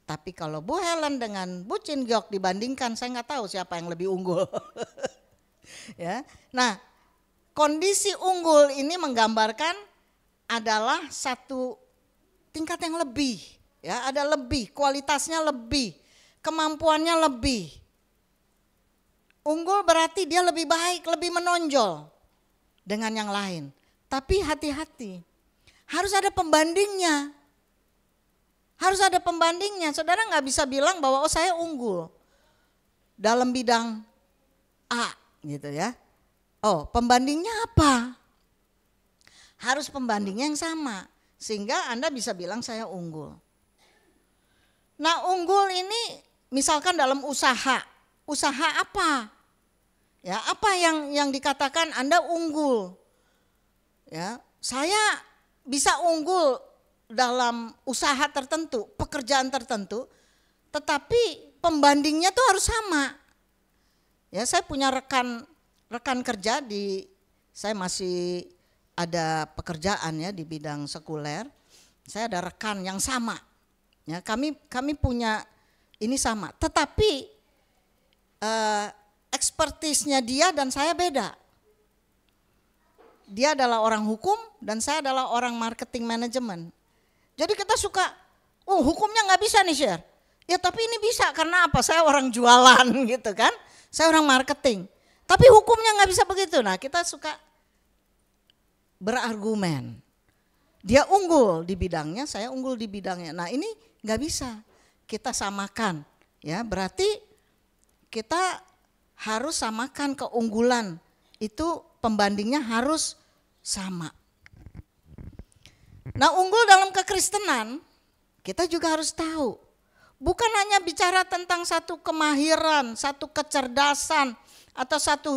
Tapi kalau Bu Helen dengan Bu Chin Giok dibandingkan, saya nggak tahu siapa yang lebih unggul. Ya, nah kondisi unggul ini menggambarkan adalah satu tingkat yang lebih, ya ada lebih, kualitasnya lebih, kemampuannya lebih. Unggul berarti dia lebih baik, lebih menonjol dengan yang lain. Tapi hati-hati, harus ada pembandingnya. Harus ada pembandingnya. Saudara nggak bisa bilang bahwa oh saya unggul dalam bidang A gitu ya. Oh pembandingnya apa? Harus pembandingnya yang sama. Sehingga Anda bisa bilang saya unggul. Nah unggul ini misalkan dalam usaha. Usaha apa? Ya apa yang dikatakan Anda unggul? Ya saya bisa unggul dalam usaha tertentu, pekerjaan tertentu, tetapi pembandingnya tuh harus sama. Ya, saya punya rekan kerja saya masih ada pekerjaan ya di bidang sekuler. Saya ada rekan yang sama. Ya, kami punya ini sama, tetapi ekspertisnya dia dan saya beda. Dia adalah orang hukum dan saya adalah orang marketing management. Jadi kita suka, hukumnya nggak bisa nih share. Ya tapi ini bisa karena apa? Saya orang jualan gitu kan. Saya orang marketing. Tapi hukumnya nggak bisa begitu. Nah kita suka berargumen. Dia unggul di bidangnya, saya unggul di bidangnya. Nah ini nggak bisa kita samakan. Ya berarti kita harus samakan keunggulan. Itu pembandingnya harus sama. Nah unggul dalam kekristenan kita juga harus tahu. Bukan hanya bicara tentang satu kemahiran, satu kecerdasan atau satu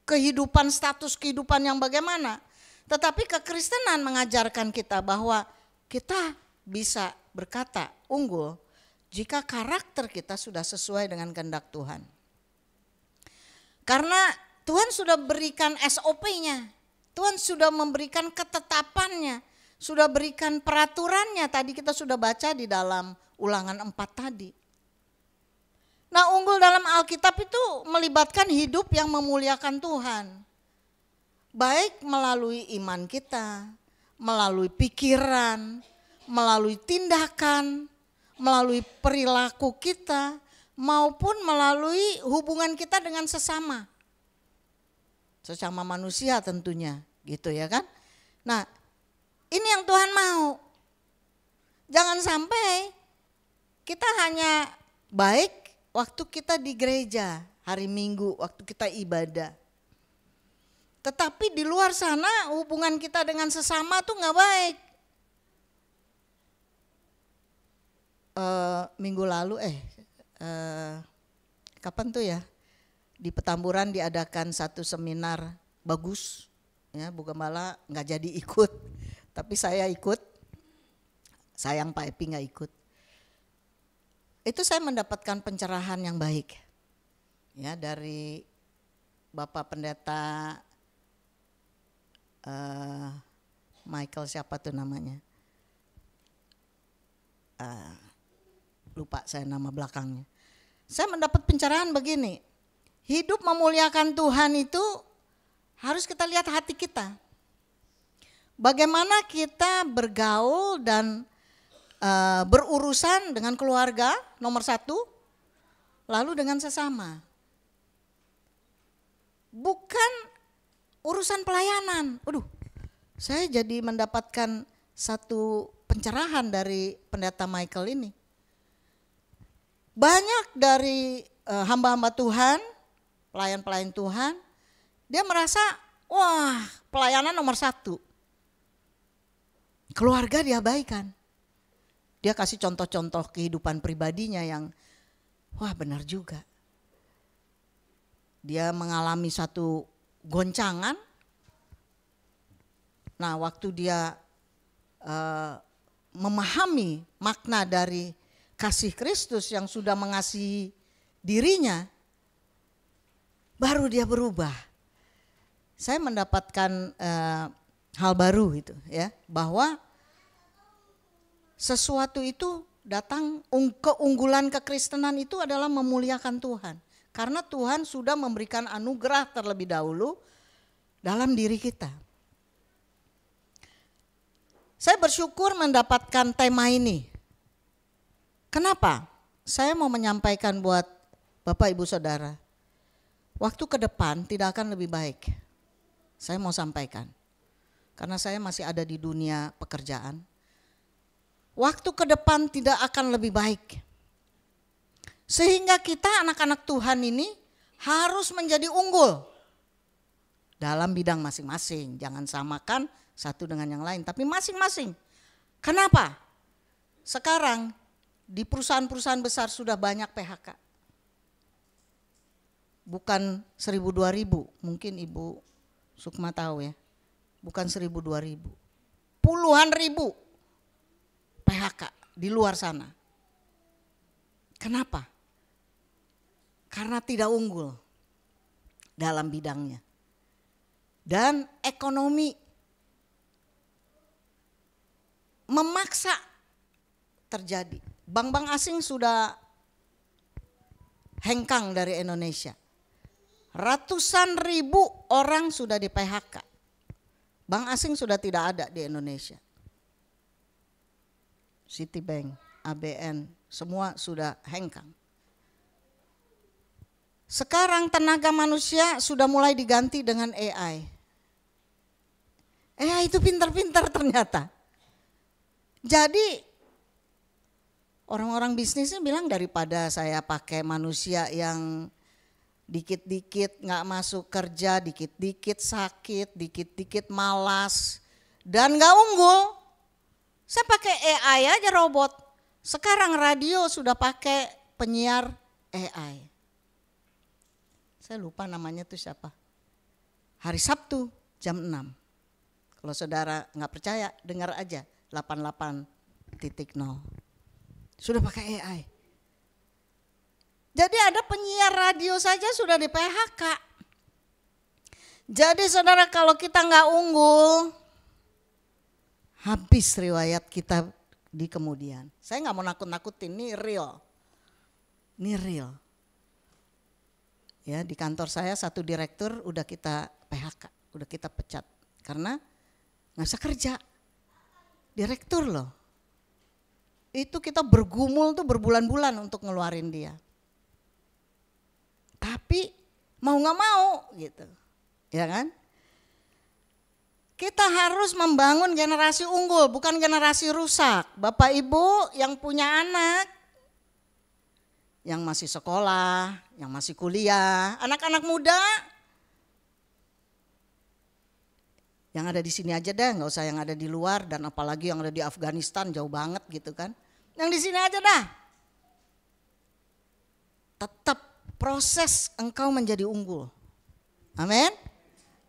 kehidupan, status kehidupan yang bagaimana. Tetapi kekristenan mengajarkan kita bahwa kita bisa berkata unggul jika karakter kita sudah sesuai dengan kehendak Tuhan. Karena Tuhan sudah berikan SOP-nya, Tuhan sudah memberikan ketetapannya, sudah berikan peraturannya, tadi kita sudah baca di dalam Ulangan 4 tadi. Nah unggul dalam Alkitab itu melibatkan hidup yang memuliakan Tuhan. Baik melalui iman kita, melalui pikiran, melalui tindakan, melalui perilaku kita, maupun melalui hubungan kita dengan sesama. Sesama manusia tentunya gitu ya kan. Nah ini yang Tuhan mau. Jangan sampai kita hanya baik waktu kita di gereja hari Minggu, waktu kita ibadah. Tetapi di luar sana hubungan kita dengan sesama tuh gak baik. Minggu lalu kapan tuh ya? Di Petamburan diadakan satu seminar bagus. Ya, Bu Gembala gak jadi ikut. Tapi saya ikut, sayang Pak Epi gak ikut. Itu saya mendapatkan pencerahan yang baik. Ya dari Bapak Pendeta Michael siapa tuh namanya. Lupa saya nama belakangnya. Saya mendapat pencerahan begini. Hidup memuliakan Tuhan itu harus kita lihat hati kita. Bagaimana kita bergaul dan berurusan dengan keluarga nomor 1, lalu dengan sesama. Bukan urusan pelayanan. Saya jadi mendapatkan satu pencerahan dari Pendeta Michael ini. Banyak dari hamba-hamba Tuhan, pelayan-pelayan Tuhan, dia merasa wah pelayanan nomor 1. Keluarga diabaikan. Dia kasih contoh-contoh kehidupan pribadinya yang wah benar juga. Dia mengalami satu goncangan. Nah waktu dia memahami makna dari kasih Kristus yang sudah mengasihi dirinya, baru dia berubah. Saya mendapatkan hal baru itu ya, bahwa sesuatu itu datang, keunggulan kekristenan itu adalah memuliakan Tuhan. Karena Tuhan sudah memberikan anugerah terlebih dahulu dalam diri kita. Saya bersyukur mendapatkan tema ini. Kenapa? Saya mau menyampaikan buat Bapak Ibu Saudara, waktu ke depan tidak akan lebih baik. Saya mau sampaikan, karena saya masih ada di dunia pekerjaan. Waktu ke depan tidak akan lebih baik. Sehingga kita anak-anak Tuhan ini harus menjadi unggul dalam bidang masing-masing. Jangan samakan satu dengan yang lain, tapi masing-masing. Kenapa? Sekarang di perusahaan-perusahaan besar sudah banyak PHK. Bukan 1.000-2.000, mungkin Ibu Sukma tahu ya. Bukan 1.000-2.000. Puluhan ribu PHK di luar sana. Kenapa? Karena tidak unggul dalam bidangnya. Dan ekonomi memaksa terjadi. Bank-bank asing sudah hengkang dari Indonesia. Ratusan ribu orang sudah di PHK. Bank asing sudah tidak ada di Indonesia. Citibank, ABN, semua sudah hengkang. Sekarang tenaga manusia sudah mulai diganti dengan AI. AI itu pintar-pintar ternyata. Jadi orang-orang bisnisnya bilang daripada saya pakai manusia yang dikit-dikit gak masuk kerja, dikit-dikit sakit, dikit-dikit malas, dan gak unggul, saya pakai AI aja robot. Sekarang radio sudah pakai penyiar AI. Saya lupa namanya tuh siapa. Hari Sabtu jam 6. Kalau saudara gak percaya, dengar aja 88.0. Sudah pakai AI. Jadi ada penyiar radio saja sudah di PHK. Jadi saudara kalau kita nggak unggul, habis riwayat kita di kemudian. Saya nggak mau nakut-nakutin, ini real. Ini real. Ya, di kantor saya satu direktur udah kita PHK, udah kita pecat. Karena nggak bisa kerja. Direktur loh. Itu kita bergumul tuh berbulan-bulan untuk ngeluarin dia. Tapi mau gak mau gitu, ya kan? Kita harus membangun generasi unggul, bukan generasi rusak. Bapak Ibu yang punya anak, yang masih sekolah, yang masih kuliah, anak-anak muda, yang ada di sini aja deh, gak usah yang ada di luar dan apalagi yang ada di Afghanistan jauh banget gitu kan. Yang di sini aja dah. Tetap proses engkau menjadi unggul. Amin.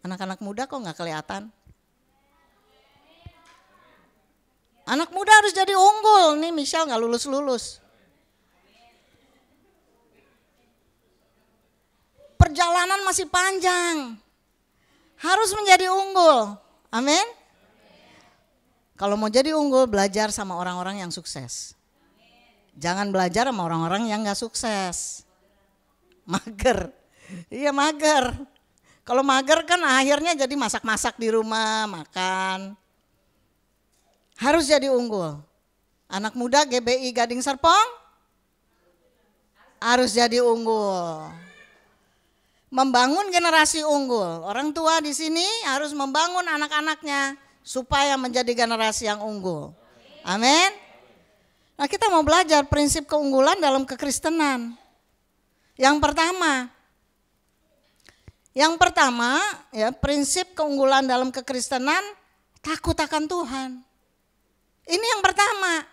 Anak-anak muda kok gak kelihatan? Anak muda harus jadi unggul. Nih Michelle gak lulus-lulus. Perjalanan masih panjang. Harus menjadi unggul. Amin. Kalau mau jadi unggul belajar sama orang-orang yang sukses. Jangan belajar sama orang-orang yang gak sukses. Mager, iya mager. Kalau mager kan akhirnya jadi masak-masak di rumah, makan. Harus jadi unggul. Anak muda GBI Gading Serpong harus jadi unggul. Membangun generasi unggul. Orang tua di sini harus membangun anak-anaknya supaya menjadi generasi yang unggul. Amin. Nah, kita mau belajar prinsip keunggulan dalam kekristenan. Yang pertama ya, prinsip keunggulan dalam kekristenan, takut akan Tuhan. Ini yang pertama.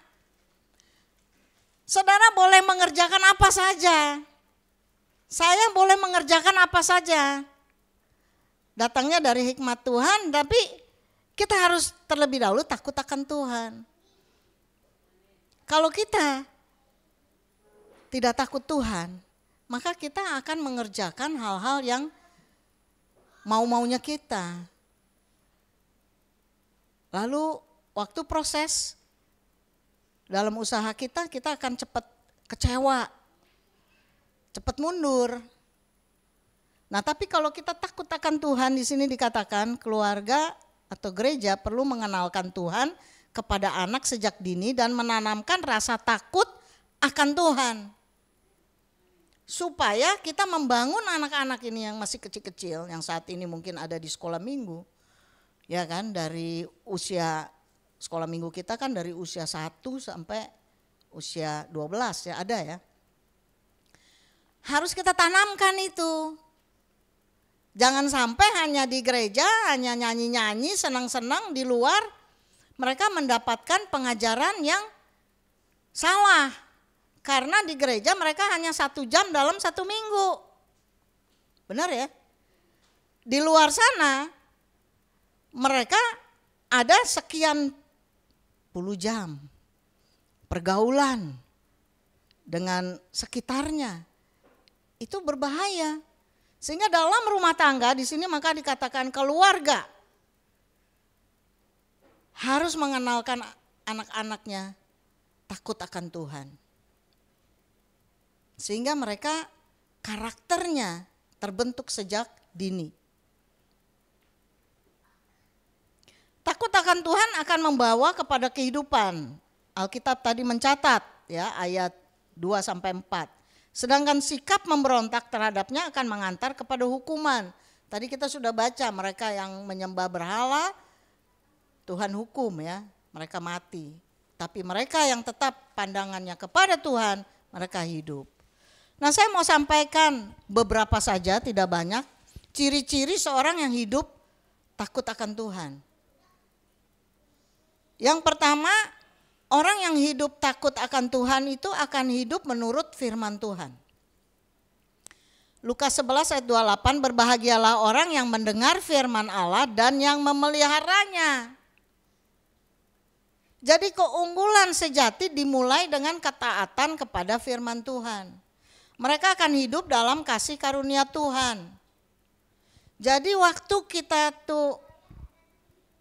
Saudara boleh mengerjakan apa saja. Saya boleh mengerjakan apa saja. Datangnya dari hikmat Tuhan, tapi kita harus terlebih dahulu takut akan Tuhan. Kalau kita tidak takut Tuhan, maka kita akan mengerjakan hal-hal yang mau-maunya kita. Lalu waktu proses dalam usaha kita akan cepat kecewa, cepat mundur. Nah, tapi kalau kita takut akan Tuhan, di sini dikatakan keluarga atau gereja perlu mengenalkan Tuhan kepada anak sejak dini dan menanamkan rasa takut akan Tuhan. Supaya kita membangun anak-anak ini yang masih kecil-kecil, yang saat ini mungkin ada di sekolah minggu. Ya kan, dari usia sekolah minggu kita kan dari usia 1 sampai usia 12 ya ada ya. Harus kita tanamkan itu. Jangan sampai hanya di gereja, hanya nyanyi-nyanyi, senang-senang, di luar mereka mendapatkan pengajaran yang salah. Karena di gereja mereka hanya 1 jam dalam 1 minggu. Benar ya? Di luar sana mereka ada sekian puluh jam pergaulan dengan sekitarnya. Itu berbahaya. Sehingga dalam rumah tangga di sini maka dikatakan keluarga harus mengenalkan anak-anaknya takut akan Tuhan. Sehingga mereka karakternya terbentuk sejak dini. Takut akan Tuhan akan membawa kepada kehidupan. Alkitab tadi mencatat ya ayat 2 sampai 4. Sedangkan sikap memberontak terhadapnya akan mengantar kepada hukuman. Tadi kita sudah baca mereka yang menyembah berhala, Tuhan hukum ya, mereka mati. Tapi mereka yang tetap pandangannya kepada Tuhan, mereka hidup. Nah, saya mau sampaikan beberapa saja, tidak banyak, ciri-ciri seorang yang hidup takut akan Tuhan. Yang pertama, orang yang hidup takut akan Tuhan itu akan hidup menurut firman Tuhan. Lukas 11 ayat 28, berbahagialah orang yang mendengar firman Allah dan yang memeliharanya. Jadi keunggulan sejati dimulai dengan ketaatan kepada firman Tuhan. Mereka akan hidup dalam kasih karunia Tuhan. Jadi waktu kita tuh,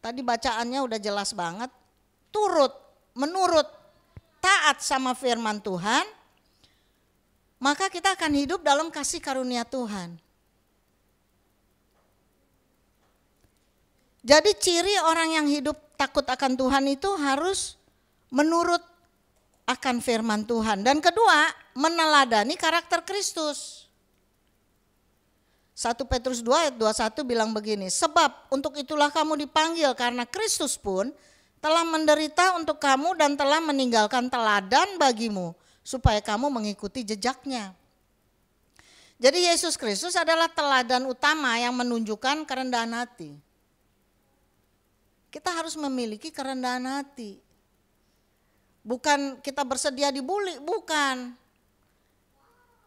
tadi bacaannya udah jelas banget, menurut, taat sama firman Tuhan, maka kita akan hidup dalam kasih karunia Tuhan. Jadi ciri orang yang hidup takut akan Tuhan itu harus menurut akan firman Tuhan. Dan kedua, meneladani karakter Kristus. 1 Petrus 2 ayat 21 bilang begini, sebab untuk itulah kamu dipanggil karena Kristus pun telah menderita untuk kamu dan telah meninggalkan teladan bagimu supaya kamu mengikuti jejaknya. Jadi Yesus Kristus adalah teladan utama yang menunjukkan kerendahan hati. Kita harus memiliki kerendahan hati. Bukan kita bersedia dibuli, bukan.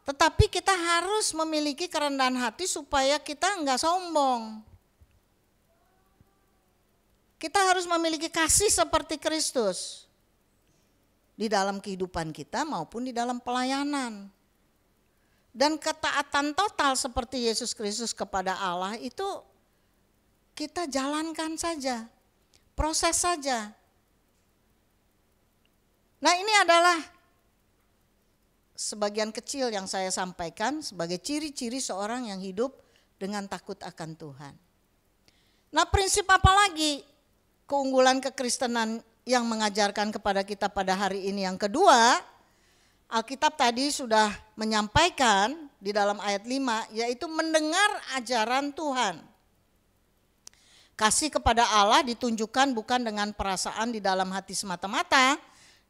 Tetapi kita harus memiliki kerendahan hati supaya kita enggak sombong. Kita harus memiliki kasih seperti Kristus di dalam kehidupan kita maupun di dalam pelayanan. Dan ketaatan total seperti Yesus Kristus kepada Allah itu kita jalankan saja, proses saja. Nah, ini adalah sebagian kecil yang saya sampaikan sebagai ciri-ciri seorang yang hidup dengan takut akan Tuhan. Nah, prinsip apa lagi keunggulan kekristenan yang mengajarkan kepada kita pada hari ini? Yang kedua, Alkitab tadi sudah menyampaikan di dalam ayat 5, yaitu mendengar ajaran Tuhan. Kasih kepada Allah ditunjukkan bukan dengan perasaan di dalam hati semata-mata,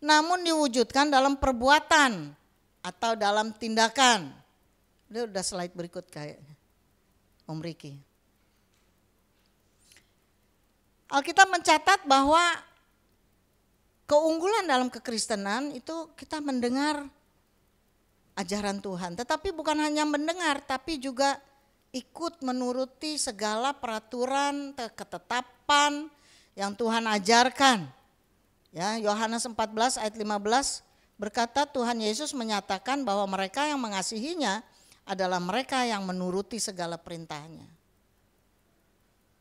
namun diwujudkan dalam perbuatan atau dalam tindakan. Ini udah slide berikut kayaknya, Om Riki. Alkitab mencatat bahwa keunggulan dalam kekristenan itu kita mendengar ajaran Tuhan. Tetapi bukan hanya mendengar, tapi juga ikut menuruti segala peraturan, ketetapan yang Tuhan ajarkan. Ya, Yohanes 14 ayat 15 berkata Tuhan Yesus menyatakan bahwa mereka yang mengasihinya adalah mereka yang menuruti segala perintahnya.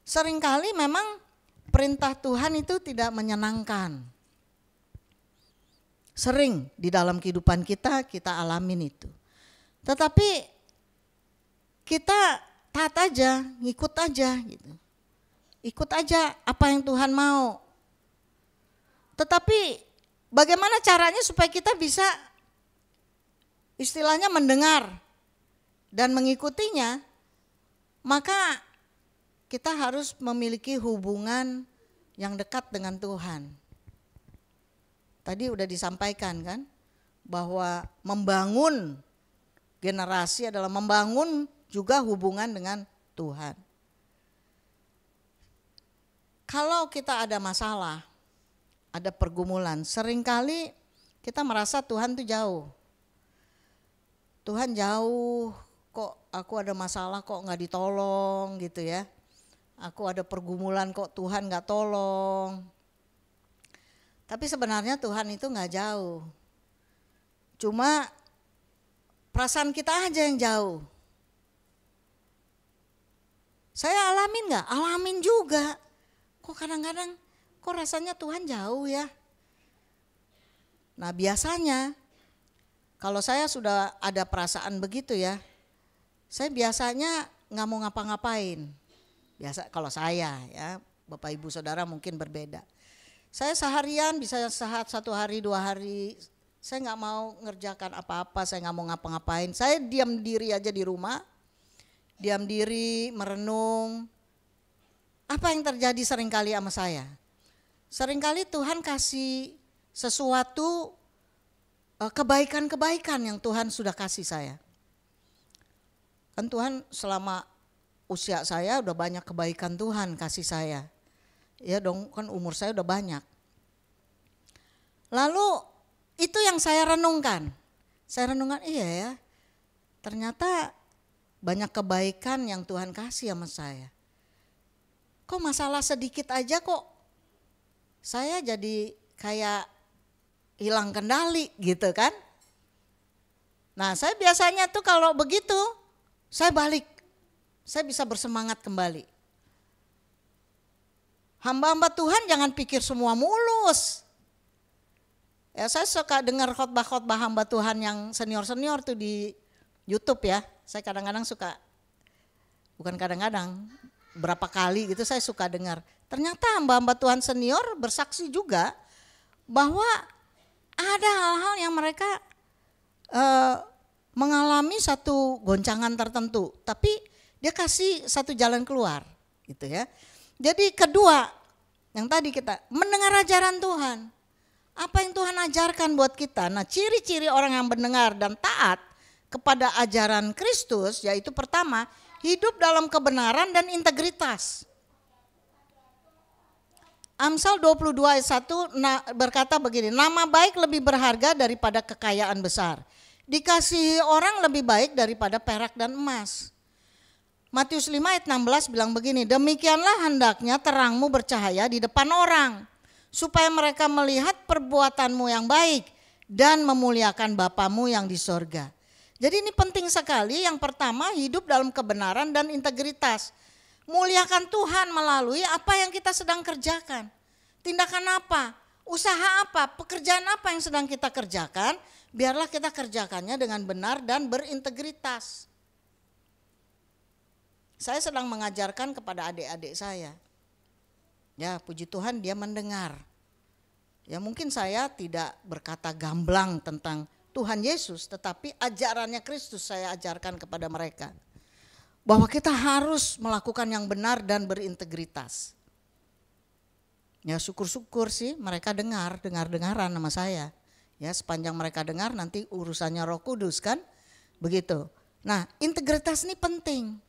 Seringkali memang perintah Tuhan itu tidak menyenangkan. Sering di dalam kehidupan kita alamin itu. Tetapi kita taat aja, ngikut aja gitu. Ikut aja apa yang Tuhan mau. Tetapi bagaimana caranya supaya kita bisa istilahnya mendengar dan mengikutinya? Maka kita harus memiliki hubungan yang dekat dengan Tuhan. Tadi udah disampaikan kan bahwa membangun generasi adalah membangun juga hubungan dengan Tuhan. Kalau kita ada masalah, ada pergumulan, seringkali kita merasa Tuhan tuh jauh. Tuhan jauh, kok aku ada masalah kok nggak ditolong gitu ya. Aku ada pergumulan kok Tuhan nggak tolong. Tapi sebenarnya Tuhan itu nggak jauh. Cuma perasaan kita aja yang jauh. Saya alamin nggak? Alamin juga. Kok kadang-kadang kok rasanya Tuhan jauh ya. Nah biasanya kalau saya sudah ada perasaan begitu ya, saya biasanya nggak mau ngapa-ngapain. Biasa kalau saya ya, Bapak Ibu Saudara mungkin berbeda. Saya seharian bisa sehat 1 hari 2 hari, saya nggak mau ngerjakan apa-apa, saya nggak mau ngapa-ngapain. Saya diam diri aja di rumah, diam diri merenung. Apa yang terjadi seringkali sama saya? Seringkali Tuhan kasih sesuatu kebaikan-kebaikan yang Tuhan sudah kasih saya. Kan Tuhan selama usia saya udah banyak kebaikan Tuhan kasih saya. Ya dong, kan umur saya udah banyak. Lalu itu yang saya renungkan. Saya renungkan iya ya, ternyata banyak kebaikan yang Tuhan kasih sama saya. Kok masalah sedikit aja kok saya jadi kayak hilang kendali gitu kan. Nah saya biasanya tuh kalau begitu saya balik, saya bisa bersemangat kembali. Hamba-hamba Tuhan jangan pikir semua mulus. Ya saya suka dengar khotbah-khotbah hamba Tuhan yang senior-senior tuh di YouTube ya. Saya kadang-kadang suka, bukan kadang-kadang, berapa kali gitu saya suka dengar. Ternyata hamba-hamba Tuhan senior bersaksi juga bahwa ada hal-hal yang mereka mengalami satu goncangan tertentu, tapi dia kasih satu jalan keluar gitu ya. Jadi kedua, yang tadi kita mendengar ajaran Tuhan. Apa yang Tuhan ajarkan buat kita? Nah, ciri-ciri orang yang mendengar dan taat kepada ajaran Kristus yaitu pertama, hidup dalam kebenaran dan integritas. Amsal 22 ayat 1 berkata begini, nama baik lebih berharga daripada kekayaan besar. Dikasihi orang lebih baik daripada perak dan emas. Matius 5 ayat 16 bilang begini, demikianlah hendaknya terangmu bercahaya di depan orang, supaya mereka melihat perbuatanmu yang baik dan memuliakan Bapamu yang di sorga. Jadi ini penting sekali, yang pertama hidup dalam kebenaran dan integritas. Muliakan Tuhan melalui apa yang kita sedang kerjakan. Tindakan apa, usaha apa, pekerjaan apa yang sedang kita kerjakan, biarlah kita kerjakannya dengan benar dan berintegritas. Saya sedang mengajarkan kepada adik-adik saya. Ya puji Tuhan dia mendengar. Ya mungkin saya tidak berkata gamblang tentang Tuhan Yesus, tetapi ajarannya Kristus saya ajarkan kepada mereka. Bahwa kita harus melakukan yang benar dan berintegritas. Ya syukur-syukur sih mereka dengar-dengaran sama saya. Ya sepanjang mereka dengar nanti urusannya Roh Kudus kan, begitu. Nah integritas ini penting.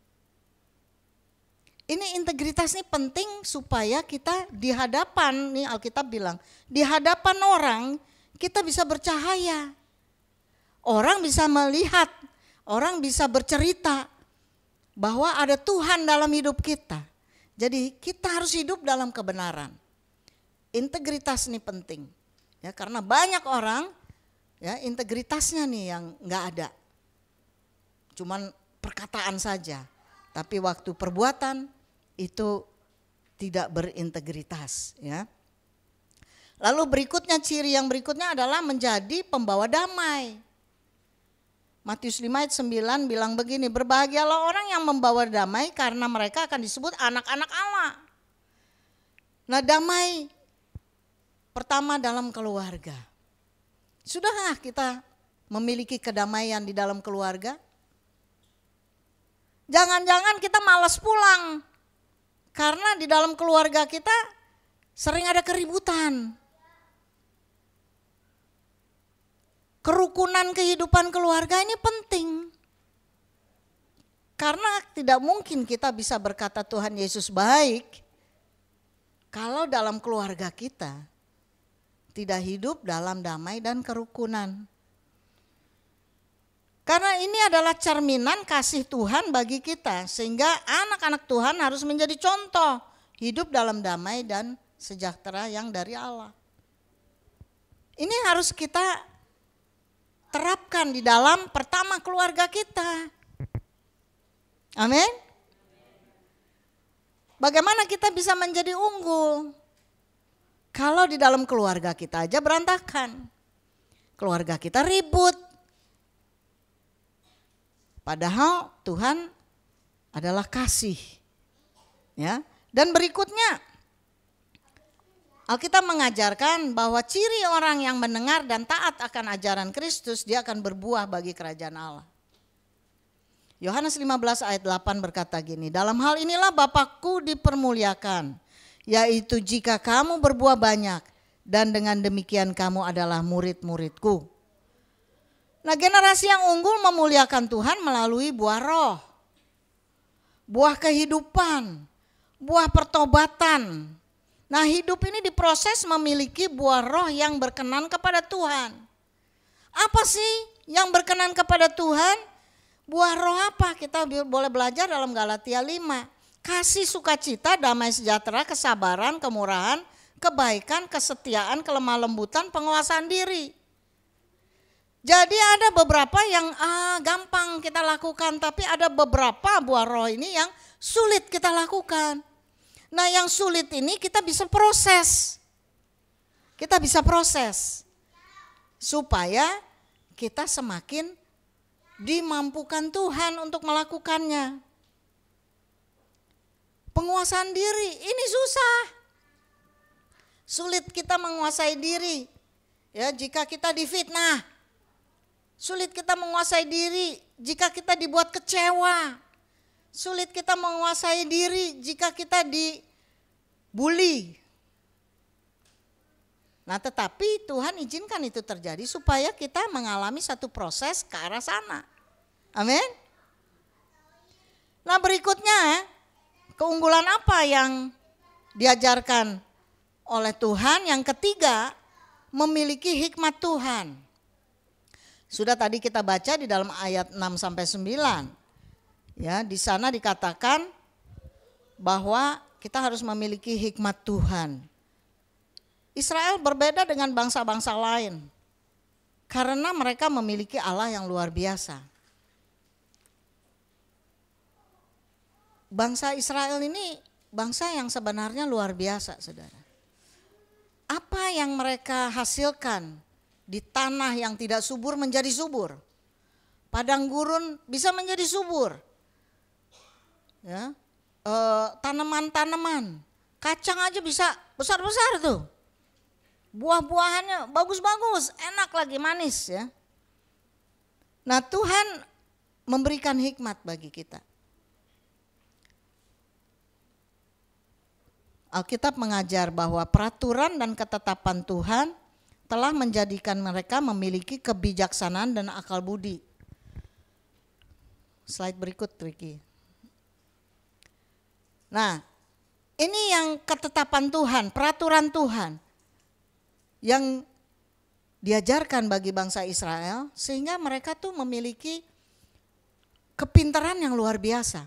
Ini integritas ini penting supaya kita di hadapan, nih Alkitab bilang, di hadapan orang kita bisa bercahaya. Orang bisa melihat, orang bisa bercerita bahwa ada Tuhan dalam hidup kita. Jadi kita harus hidup dalam kebenaran. Integritas ini penting. Ya, karena banyak orang ya integritasnya nih yang enggak ada. Cuman perkataan saja. Tapi waktu perbuatan itu tidak berintegritas ya. Lalu berikutnya, ciri yang berikutnya adalah menjadi pembawa damai. Matius 5 ayat 9 bilang begini, berbahagialah orang yang membawa damai karena mereka akan disebut anak-anak Allah. Nah, damai pertama dalam keluarga. Sudahkah kita memiliki kedamaian di dalam keluarga? Jangan-jangan kita malas pulang karena di dalam keluarga kita sering ada keributan. Kerukunan kehidupan keluarga ini penting. Karena tidak mungkin kita bisa berkata Tuhan Yesus baik kalau dalam keluarga kita tidak hidup dalam damai dan kerukunan. Karena ini adalah cerminan kasih Tuhan bagi kita, sehingga anak-anak Tuhan harus menjadi contoh hidup dalam damai dan sejahtera yang dari Allah. Ini harus kita terapkan di dalam pertama keluarga kita. Amin. Bagaimana kita bisa menjadi unggul? Kalau di dalam keluarga kita aja berantakan. Keluarga kita ribut. Padahal Tuhan adalah kasih. Ya. Dan berikutnya, Alkitab mengajarkan bahwa ciri orang yang mendengar dan taat akan ajaran Kristus, dia akan berbuah bagi kerajaan Allah. Yohanes 15 ayat 8 berkata gini, dalam hal inilah Bapakku dipermuliakan, yaitu jika kamu berbuah banyak dan dengan demikian kamu adalah murid-muridku. Nah, generasi yang unggul memuliakan Tuhan melalui buah roh, buah kehidupan, buah pertobatan. Nah, hidup ini diproses memiliki buah roh yang berkenan kepada Tuhan. Apa sih yang berkenan kepada Tuhan? Buah roh apa? Kita boleh belajar dalam Galatia 5. Kasih, sukacita, damai sejahtera, kesabaran, kemurahan, kebaikan, kesetiaan, kelemah lembutan, penguasaan diri. Jadi ada beberapa yang gampang kita lakukan, tapi ada beberapa buah roh ini yang sulit kita lakukan. Nah, yang sulit ini kita bisa proses. Kita bisa proses supaya kita semakin dimampukan Tuhan untuk melakukannya. Penguasaan diri ini susah. Sulit kita menguasai diri. Ya, jika kita difitnah. Sulit kita menguasai diri jika kita dibuat kecewa. Sulit kita menguasai diri jika kita dibully. Nah, tetapi Tuhan izinkan itu terjadi supaya kita mengalami satu proses ke arah sana. Amin. Nah, berikutnya keunggulan apa yang diajarkan oleh Tuhan? Yang ketiga, memiliki hikmat Tuhan. Sudah tadi kita baca di dalam ayat 6 sampai 9. Ya, di sana dikatakan bahwa kita harus memiliki hikmat Tuhan. Israel berbeda dengan bangsa-bangsa lain karena mereka memiliki Allah yang luar biasa. Bangsa Israel ini bangsa yang sebenarnya luar biasa, saudara. Apa yang mereka hasilkan di tanah yang tidak subur menjadi subur. Padang gurun bisa menjadi subur. Ya, tanaman-tanaman, kacang aja bisa besar-besar tuh. Buah-buahannya bagus-bagus, enak lagi, manis ya. Nah, Tuhan memberikan hikmat bagi kita. Alkitab mengajar bahwa peraturan dan ketetapan Tuhan telah menjadikan mereka memiliki kebijaksanaan dan akal budi. Slide berikut, Ricky. Nah, ini yang ketetapan Tuhan, peraturan Tuhan yang diajarkan bagi bangsa Israel sehingga mereka tuh memiliki kepintaran yang luar biasa.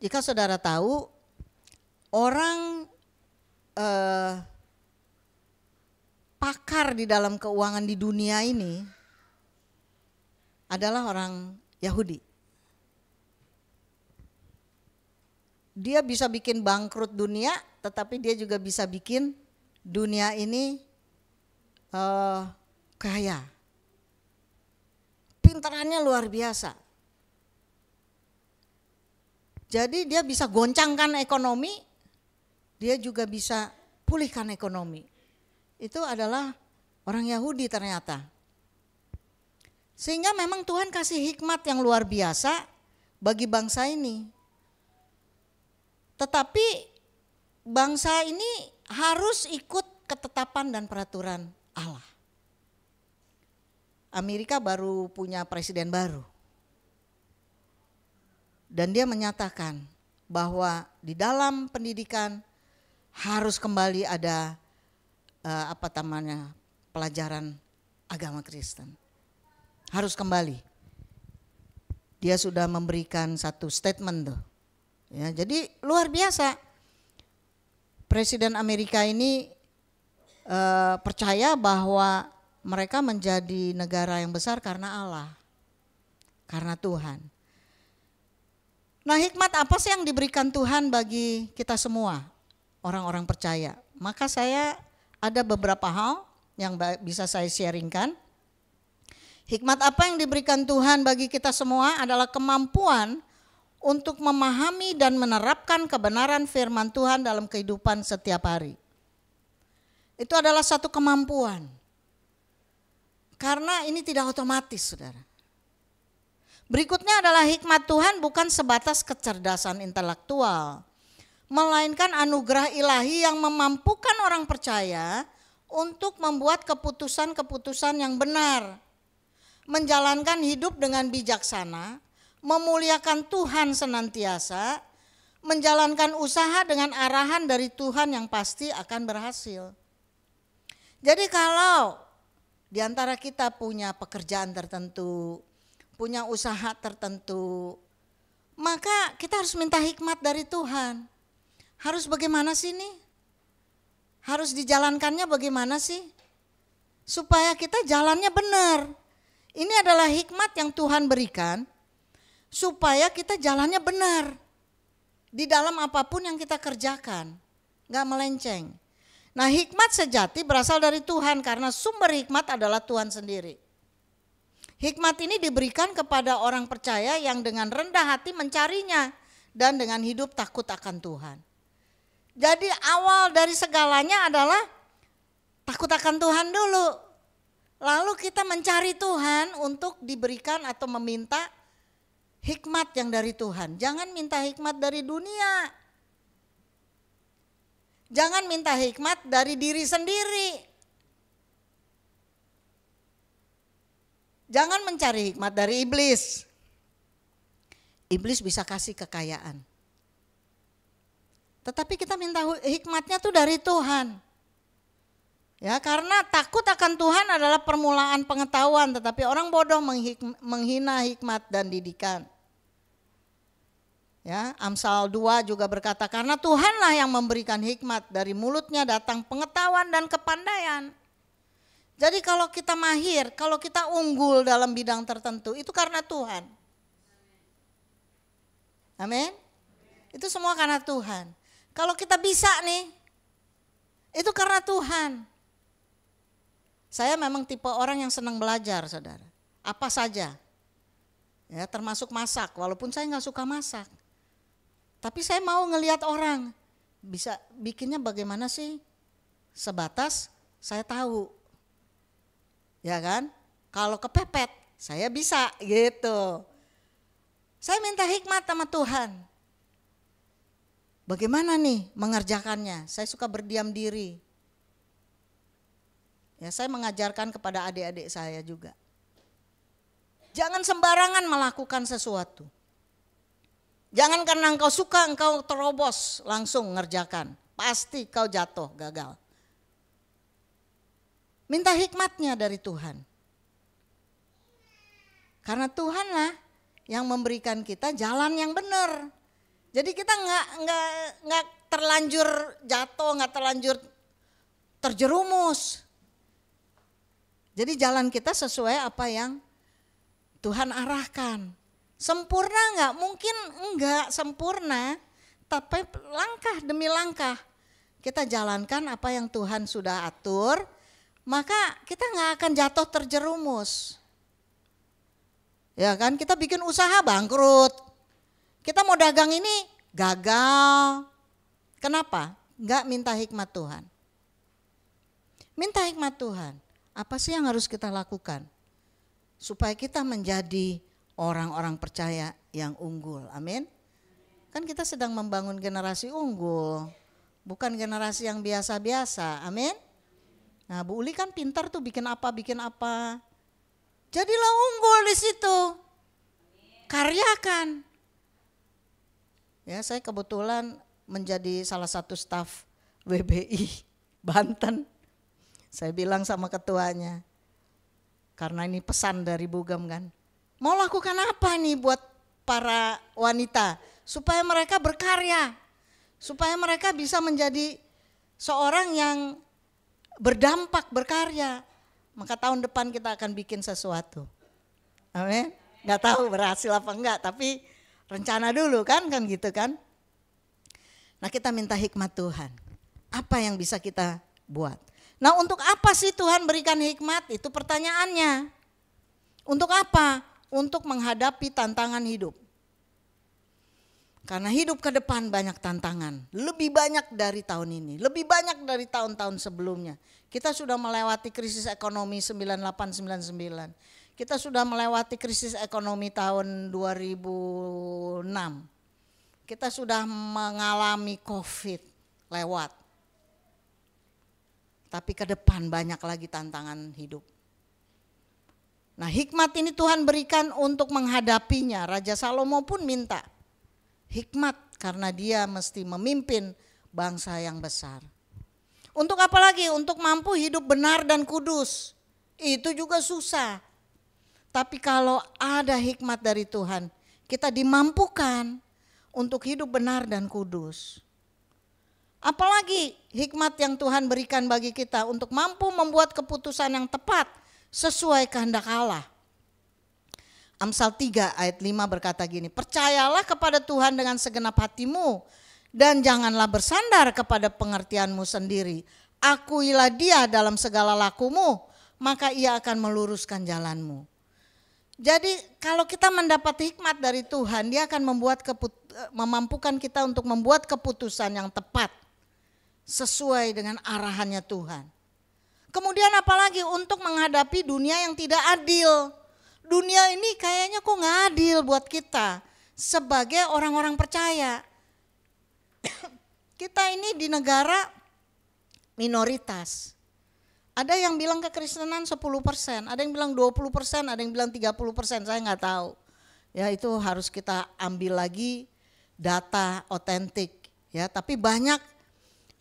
Jika saudara tahu, orang pakar di dalam keuangan di dunia ini adalah orang Yahudi. Dia bisa bikin bangkrut dunia, tetapi dia juga bisa bikin dunia ini kaya. Pintarannya luar biasa. Jadi dia bisa goncangkan ekonomi, dia juga bisa pulihkan ekonomi. Itu adalah orang Yahudi ternyata. Sehingga memang Tuhan kasih hikmat yang luar biasa bagi bangsa ini. Tetapi bangsa ini harus ikut ketetapan dan peraturan Allah. Amerika baru punya presiden baru. Dan dia menyatakan bahwa di dalam pendidikan harus kembali ada pelajaran agama Kristen. Harus kembali. Dia sudah memberikan satu statement tuh. Ya, jadi luar biasa. Presiden Amerika ini percaya bahwa mereka menjadi negara yang besar karena Allah, karena Tuhan. Nah, hikmat apa sih yang diberikan Tuhan bagi kita semua, orang-orang percaya? Maka saya ada beberapa hal yang bisa saya sharingkan. Hikmat apa yang diberikan Tuhan bagi kita semua adalah kemampuan untuk memahami dan menerapkan kebenaran firman Tuhan dalam kehidupan setiap hari. Itu adalah satu kemampuan. Karena ini tidak otomatis, saudara. Berikutnya adalah hikmat Tuhan bukan sebatas kecerdasan intelektual, melainkan anugerah ilahi yang memampukan orang percaya untuk membuat keputusan-keputusan yang benar, menjalankan hidup dengan bijaksana, memuliakan Tuhan senantiasa, menjalankan usaha dengan arahan dari Tuhan yang pasti akan berhasil. Jadi kalau di antara kita punya pekerjaan tertentu, punya usaha tertentu, maka kita harus minta hikmat dari Tuhan. Harus bagaimana sih nih? Harus dijalankannya bagaimana sih? Supaya kita jalannya benar. Ini adalah hikmat yang Tuhan berikan supaya kita jalannya benar di dalam apapun yang kita kerjakan, gak melenceng. Nah, hikmat sejati berasal dari Tuhan karena sumber hikmat adalah Tuhan sendiri. Hikmat ini diberikan kepada orang percaya yang dengan rendah hati mencarinya dan dengan hidup takut akan Tuhan. Jadi awal dari segalanya adalah takut akan Tuhan dulu. Lalu kita mencari Tuhan untuk diberikan atau meminta hikmat yang dari Tuhan. Jangan minta hikmat dari dunia. Jangan minta hikmat dari diri sendiri. Jangan mencari hikmat dari iblis. Iblis bisa kasih kekayaan. Tetapi kita minta hikmatnya tuh dari Tuhan. Ya, karena takut akan Tuhan adalah permulaan pengetahuan, tetapi orang bodoh menghina hikmat dan didikan. Ya, Amsal 2 juga berkata, karena Tuhanlah yang memberikan hikmat, dari mulutnya datang pengetahuan dan kepandaian. Jadi kalau kita mahir, kalau kita unggul dalam bidang tertentu, itu karena Tuhan. Amin. Itu semua karena Tuhan. Kalau kita bisa nih, itu karena Tuhan. Saya memang tipe orang yang senang belajar, saudara. Apa saja. Ya, termasuk masak, walaupun saya gak suka masak. Tapi saya mau ngelihat orang, bisa bikinnya bagaimana sih? Sebatas saya tahu. Ya kan? Kalau kepepet, saya bisa gitu. Saya minta hikmat sama Tuhan. Bagaimana nih mengerjakannya? Saya suka berdiam diri. Ya, saya mengajarkan kepada adik-adik saya juga. Jangan sembarangan melakukan sesuatu. Jangan karena engkau suka, engkau terobos langsung ngerjakan. Pasti kau jatuh, gagal. Minta hikmatnya dari Tuhan. Karena Tuhanlah yang memberikan kita jalan yang benar. Jadi kita nggak terlanjur jatuh, nggak terlanjur terjerumus. Jadi jalan kita sesuai apa yang Tuhan arahkan. Sempurna enggak? Mungkin enggak sempurna, tapi langkah demi langkah kita jalankan apa yang Tuhan sudah atur, maka kita nggak akan jatuh terjerumus. Ya kan, kita bikin usaha bangkrut. Kita mau dagang ini gagal. Kenapa? Nggak minta hikmat Tuhan. Minta hikmat Tuhan. Apa sih yang harus kita lakukan? Supaya kita menjadi orang-orang percaya yang unggul. Amin. Kan kita sedang membangun generasi unggul. Bukan generasi yang biasa-biasa. Amin. Nah, Bu Uli kan pintar tuh bikin apa. Jadilah unggul di situ. Karyakan. Ya, saya kebetulan menjadi salah satu staf WBI Banten. Saya bilang sama ketuanya, karena ini pesan dari Bugem kan, mau lakukan apa nih buat para wanita supaya mereka berkarya, supaya mereka bisa menjadi seorang yang berdampak, berkarya. Maka tahun depan kita akan bikin sesuatu. Amin. Gak tahu berhasil apa enggak, tapi rencana dulu kan gitu kan. Nah, kita minta hikmat Tuhan. Apa yang bisa kita buat? Nah, untuk apa sih Tuhan berikan hikmat? Itu pertanyaannya. Untuk apa? Untuk menghadapi tantangan hidup. Karena hidup ke depan banyak tantangan. Lebih banyak dari tahun ini. Lebih banyak dari tahun-tahun sebelumnya. Kita sudah melewati krisis ekonomi 98-99. Kita sudah melewati krisis ekonomi tahun 2006. Kita sudah mengalami COVID lewat. Tapi ke depan banyak lagi tantangan hidup. Nah, hikmat ini Tuhan berikan untuk menghadapinya. Raja Salomo pun minta hikmat karena dia mesti memimpin bangsa yang besar. Untuk apa lagi? Untuk mampu hidup benar dan kudus. Itu juga susah. Tapi kalau ada hikmat dari Tuhan, kita dimampukan untuk hidup benar dan kudus. Apalagi hikmat yang Tuhan berikan bagi kita untuk mampu membuat keputusan yang tepat sesuai kehendak Allah. Amsal 3 ayat 5 berkata gini, percayalah kepada Tuhan dengan segenap hatimu dan janganlah bersandar kepada pengertianmu sendiri. Akuilah Dia dalam segala lakumu, maka Ia akan meluruskan jalanmu. Jadi kalau kita mendapat hikmat dari Tuhan, Dia akan memampukan kita untuk membuat keputusan yang tepat sesuai dengan arahannya Tuhan. Kemudian apalagi untuk menghadapi dunia yang tidak adil. Dunia ini kayaknya kok gak adil buat kita sebagai orang-orang percaya. Kita ini di negara minoritas. Ada yang bilang kekristenan 10%, ada yang bilang 20%, ada yang bilang 30%, saya gak tahu. Ya, itu harus kita ambil lagi data otentik. Ya, tapi banyak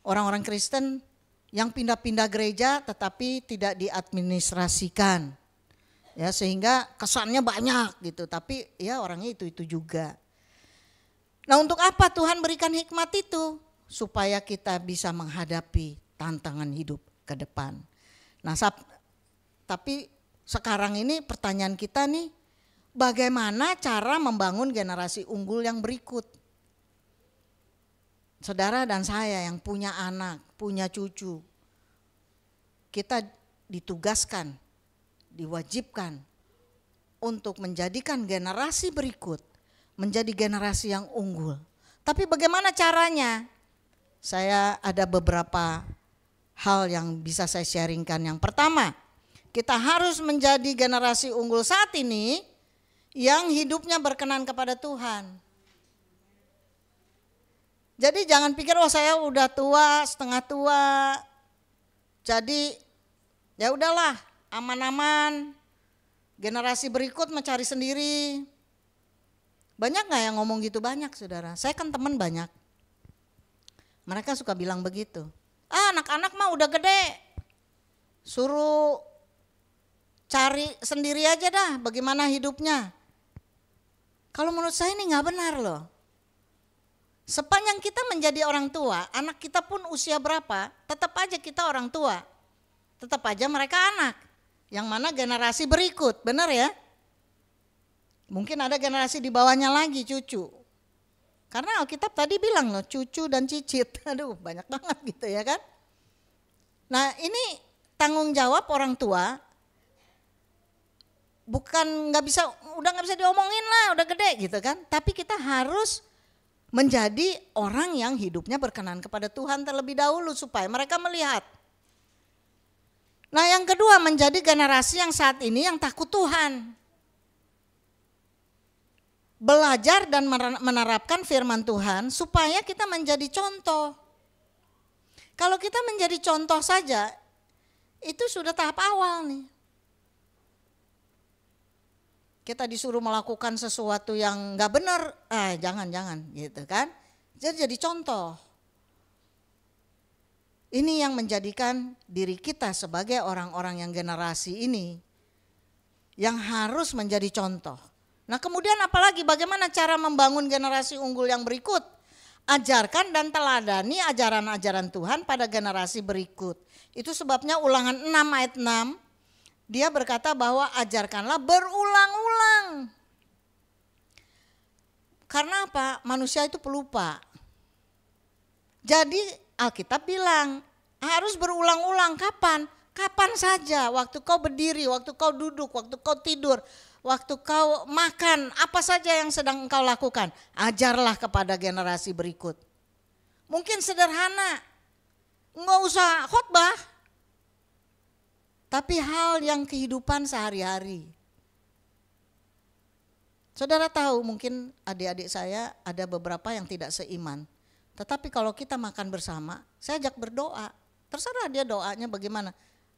orang-orang Kristen yang pindah-pindah gereja tetapi tidak diadministrasikan. Ya, sehingga kesannya banyak gitu, tapi ya orangnya itu juga. Nah, untuk apa Tuhan berikan hikmat itu? Supaya kita bisa menghadapi tantangan hidup ke depan. Nah, tapi sekarang ini pertanyaan kita nih, bagaimana cara membangun generasi unggul yang berikut? Saudara dan saya yang punya anak, punya cucu, kita ditugaskan, diwajibkan untuk menjadikan generasi berikut menjadi generasi yang unggul. Tapi bagaimana caranya? Saya ada beberapa hal yang bisa saya sharingkan. Yang pertama, kita harus menjadi generasi unggul saat ini yang hidupnya berkenan kepada Tuhan. Jadi jangan pikir oh saya udah tua, setengah tua. Jadi ya udahlah, aman-aman. Generasi berikut mencari sendiri. Banyak gak yang ngomong gitu? Banyak, saudara. Saya kan teman banyak. Mereka suka bilang begitu. Anak-anak mah udah gede. Suruh cari sendiri aja dah bagaimana hidupnya. Kalau menurut saya ini gak benar loh. Sepanjang kita menjadi orang tua, anak kita pun usia berapa, tetap aja kita orang tua. Tetap aja mereka anak. Yang mana generasi berikut, benar ya? Mungkin ada generasi di bawahnya lagi, cucu. Karena Alkitab tadi bilang loh, cucu dan cicit. Aduh, banyak banget gitu ya kan. Nah, ini tanggung jawab orang tua. Bukan udah nggak bisa diomongin lah, udah gede gitu kan. Tapi kita harus menjadi orang yang hidupnya berkenan kepada Tuhan terlebih dahulu supaya mereka melihat. Nah, yang kedua, menjadi generasi yang saat ini yang takut Tuhan. Belajar dan menerapkan firman Tuhan supaya kita menjadi contoh. Kalau kita menjadi contoh saja, itu sudah tahap awal nih. Kita disuruh melakukan sesuatu yang gak benar, jangan gitu kan. Jadi contoh. Ini yang menjadikan diri kita sebagai orang-orang yang generasi ini yang harus menjadi contoh. Nah, kemudian apalagi bagaimana cara membangun generasi unggul yang berikut? Ajarkan dan teladani ajaran-ajaran Tuhan pada generasi berikut. Itu sebabnya Ulangan 6 ayat 6 dia berkata bahwa ajarkanlah berulang-ulang. Karena apa? Manusia itu pelupa. Jadi Alkitab bilang harus berulang-ulang. Kapan? Kapan saja, waktu kau berdiri, waktu kau duduk, waktu kau tidur, waktu kau makan, apa saja yang sedang engkau lakukan, ajarlah kepada generasi berikut. Mungkin sederhana, enggak usah khotbah, tapi hal yang kehidupan sehari-hari. Saudara tahu mungkin adik-adik saya ada beberapa yang tidak seiman. Tetapi kalau kita makan bersama, saya ajak berdoa. Terserah dia doanya bagaimana.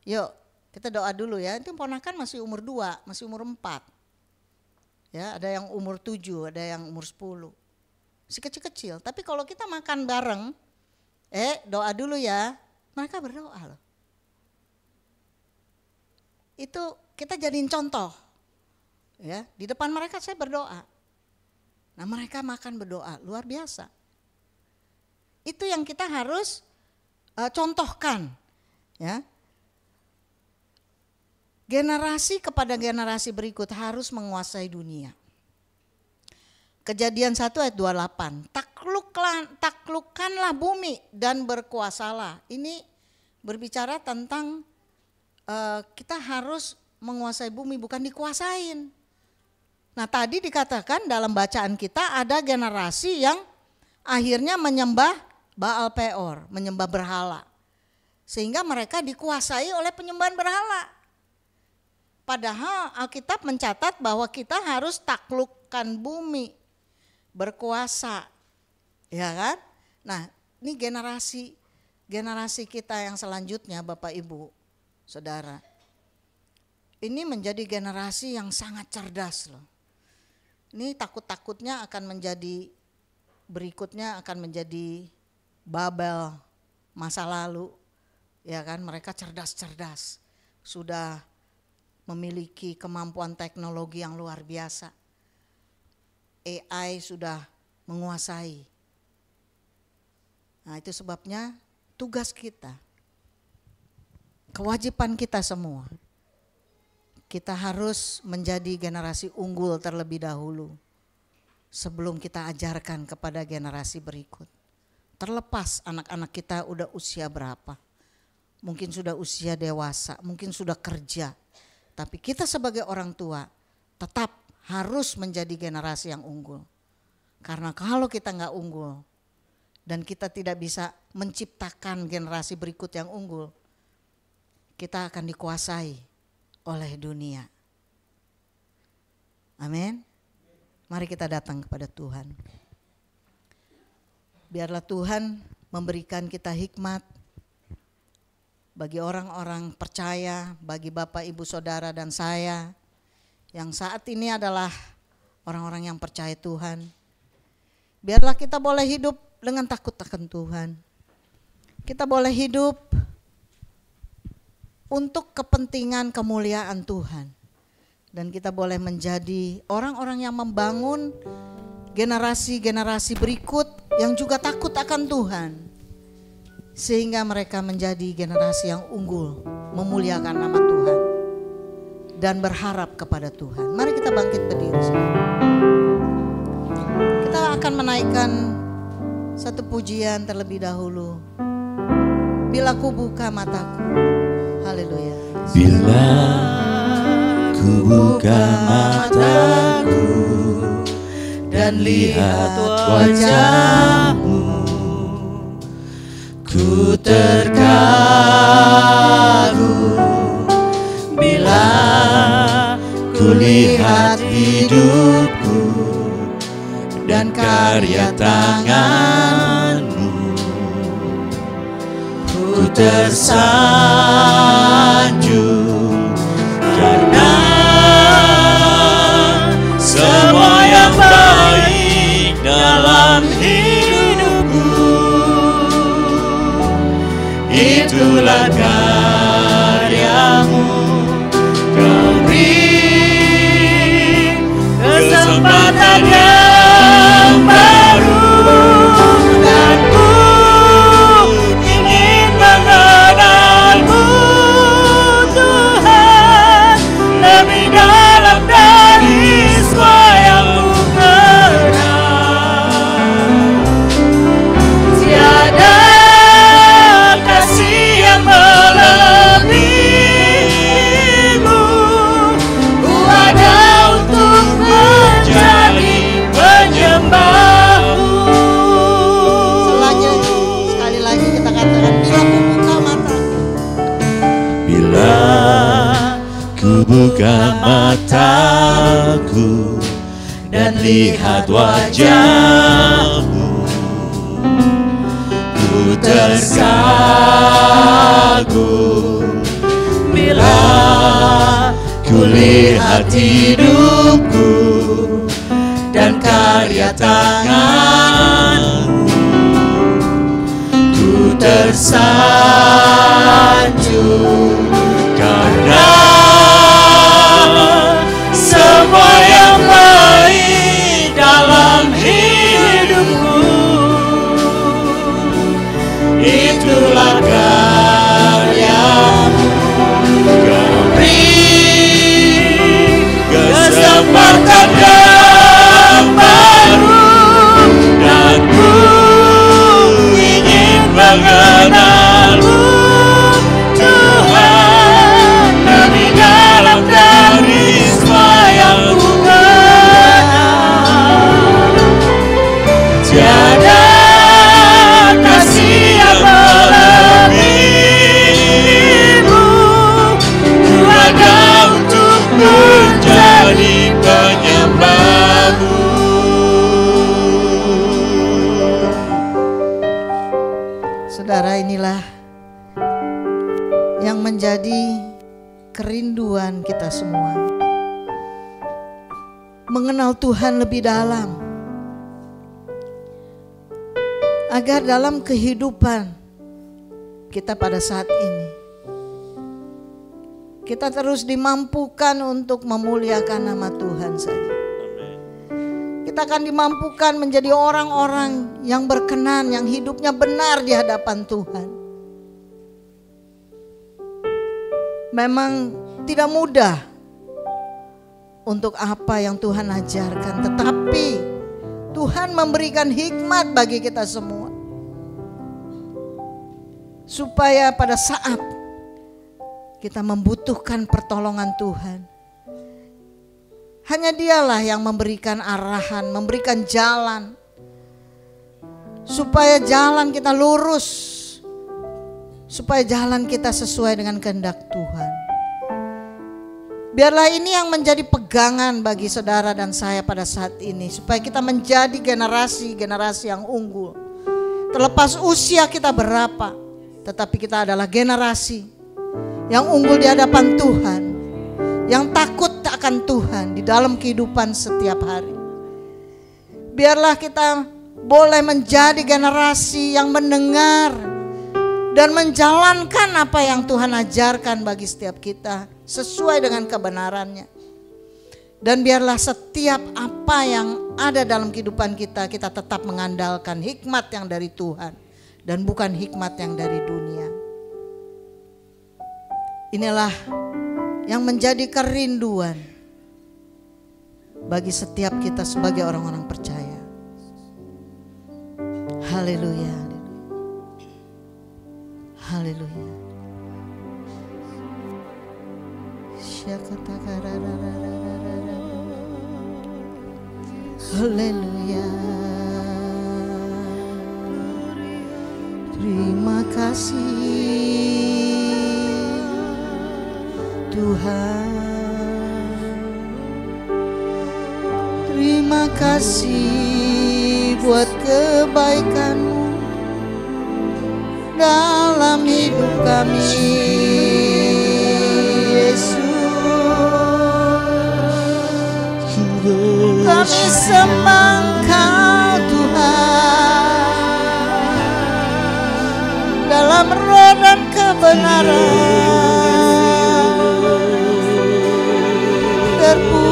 Yuk kita doa dulu ya, itu ponakan masih umur 2, masih umur 4. Ya, ada yang umur 7, ada yang umur 10. Si kecil-kecil, tapi kalau kita makan bareng, doa dulu ya, mereka berdoa loh. Itu kita jadiin contoh. Ya, di depan mereka saya berdoa. Nah, mereka makan berdoa, luar biasa. Itu yang kita harus contohkan, ya. Generasi kepada generasi berikut harus menguasai dunia. Kejadian 1 ayat 28, taklukkanlah bumi dan berkuasalah. Ini berbicara tentang kita harus menguasai bumi, bukan dikuasain. Nah, tadi dikatakan dalam bacaan kita ada generasi yang akhirnya menyembah Baal Peor, menyembah berhala. Sehingga mereka dikuasai oleh penyembahan berhala. Padahal Alkitab mencatat bahwa kita harus taklukkan bumi, berkuasa. Ya kan? Nah, ini generasi kita yang selanjutnya Bapak Ibu, Saudara. Ini menjadi generasi yang sangat cerdas loh. Ini takut-takutnya akan menjadi, berikutnya akan menjadi Babel masa lalu. Ya kan, mereka cerdas-cerdas. Sudah memiliki kemampuan teknologi yang luar biasa. AI sudah menguasai. Nah, itu sebabnya tugas kita, kewajiban kita semua, kita harus menjadi generasi unggul terlebih dahulu sebelum kita ajarkan kepada generasi berikut. Terlepas anak-anak kita udah usia berapa, mungkin sudah usia dewasa, mungkin sudah kerja, tapi kita sebagai orang tua tetap harus menjadi generasi yang unggul. Karena kalau kita nggak unggul dan kita tidak bisa menciptakan generasi berikut yang unggul, kita akan dikuasai oleh dunia. Amin. Mari kita datang kepada Tuhan. Biarlah Tuhan memberikan kita hikmat bagi orang-orang percaya, bagi Bapak, Ibu, Saudara dan saya yang saat ini adalah orang-orang yang percaya Tuhan. Biarlah kita boleh hidup dengan takut akan Tuhan. Kita boleh hidup untuk kepentingan kemuliaan Tuhan. Dan kita boleh menjadi orang-orang yang membangun generasi-generasi berikut yang juga takut akan Tuhan. Sehingga mereka menjadi generasi yang unggul, memuliakan nama Tuhan. Dan berharap kepada Tuhan. Mari kita bangkit berdiri. Kita akan akan menaikkan satu pujian terlebih dahulu. Bila ku buka mataku. Haleluya. Bila ku buka mataku dan lihat wajahmu, ku terkagum. Bila ku lihat hidupku dan karya tanganmu, ku tersanjung karena semua yang baik dalam hidupku itulah karyamu. Kau beri kesempatan yang baru dan ku ingin mengenalmu Tuhan lebih dalam dari semua yang ku kenal. Tiada kasih yang melebihimu, ku ada untuk menjadi penyembahmu. Sekali lagi kita katakan, bila ku buka mataku Dan lihat wajahmu, ku terkagum. Bila ku lihat hidupku dan karya tanganmu, ku tersanjung karena semua yang baik dalam hidupku itulah karyamu. Kau beri kesempatan yang baru dan ku ingin mengenalmu Tuhan lebih dalam dari semua yang ku kenal. Tiada kasih yang melebihimu, ku ada untuk menjadi penyembahmu. Saudara, inilah yang menjadi kerinduan kita semua. Mengenal Tuhan lebih dalam, agar dalam kehidupan kita pada saat ini, kita terus dimampukan untuk memuliakan nama Tuhan saja. Kita akan dimampukan menjadi orang-orang yang berkenan, yang hidupnya benar di hadapan Tuhan. Memang tidak mudah untuk apa yang Tuhan ajarkan, tetapi Tuhan memberikan hikmat bagi kita semua, supaya pada saat kita membutuhkan pertolongan Tuhan, hanya Dialah yang memberikan arahan, memberikan jalan, supaya jalan kita lurus, supaya jalan kita sesuai dengan kehendak Tuhan. Biarlah ini yang menjadi pegangan bagi saudara dan saya pada saat ini, supaya kita menjadi generasi yang unggul. Terlepas usia kita berapa, tetapi kita adalah generasi yang unggul di hadapan Tuhan, yang takut akan Tuhan di dalam kehidupan setiap hari. Biarlah kita boleh menjadi generasi yang mendengar dan menjalankan apa yang Tuhan ajarkan bagi setiap kita sesuai dengan kebenarannya. Dan biarlah setiap apa yang ada dalam kehidupan kita, kita tetap mengandalkan hikmat yang dari Tuhan dan bukan hikmat yang dari dunia. Inilah yang menjadi kerinduan bagi setiap kita sebagai orang-orang percaya. Haleluya. Haleluya. Haleluya. Terima kasih Tuhan. Terima kasih buat kebaikan-Mu dalam hidup kami, Yesus. Kami sembah Engkau Tuhan dalam roh dan kebenaran. Terpujilah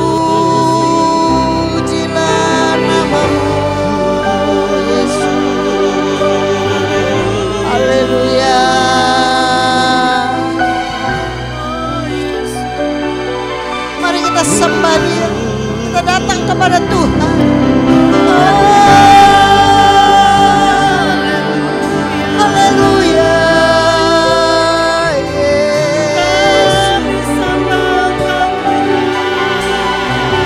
nama-Mu, Yesus. Haleluya. Mari kita sembah Dia. Kita datang kepada Tuhan. Haleluya.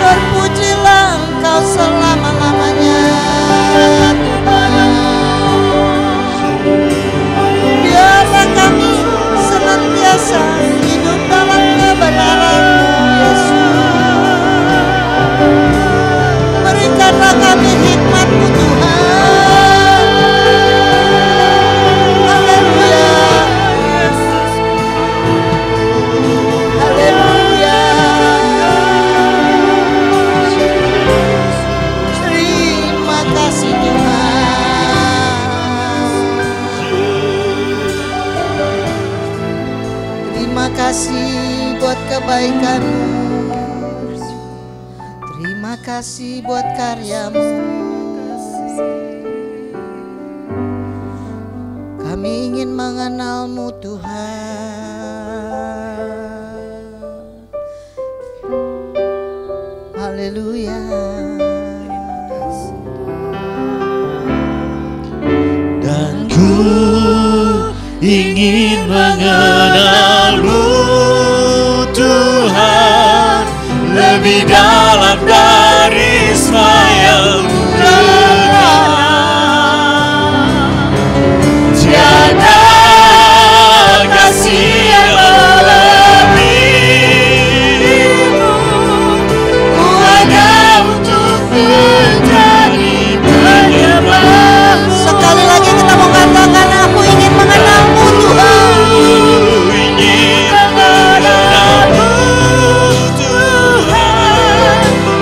Terpujilah Engkau selama-lamanya, Tuhan. Biarlah kami senantiasa hidup dalam kebenaran-Mu, Yesus. Berikanlah kami hikmat-Mu, Tuhan. Haleluya. Haleluya. Terima kasih Tuhan. Terima kasih buat kebaikan-Mu. Terima kasih buat karya-Mu. Kami ingin mengenal-Mu, Tuhan. Haleluya. Dan ku ingin mengenal-Mu, Tuhan, lebih dalam dari semaya-Mu. Tiada kasih yang melebihi-Mu, ku hanya untuk menjadi penyembah. Sekali lagi kita mau katakan, aku ingin mengenal-Mu, Tuhan. Ingin mengenal-Mu, Tuhan,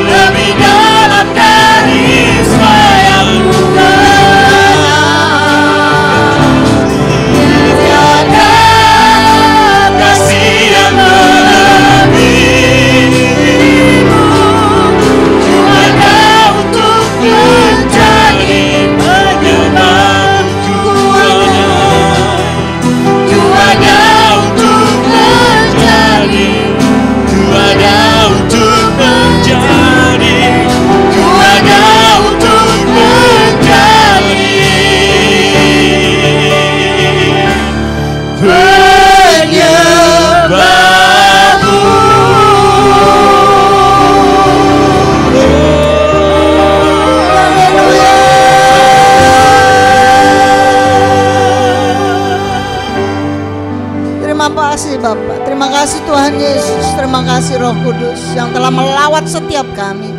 lebih dalam dari semaya-Mu. Tiada kasih yang melebihi-Mu, ku hanya untuk menjadi penyembah-Mu. Ku hanya untuk menjadi, ku hanya untuk menjadi, ku hanya untuk menjadi penyembah-Mu. Terima kasih Bapak, terima kasih Tuhan Yesus, terima kasih Roh Kudus yang telah melawat setiap kami.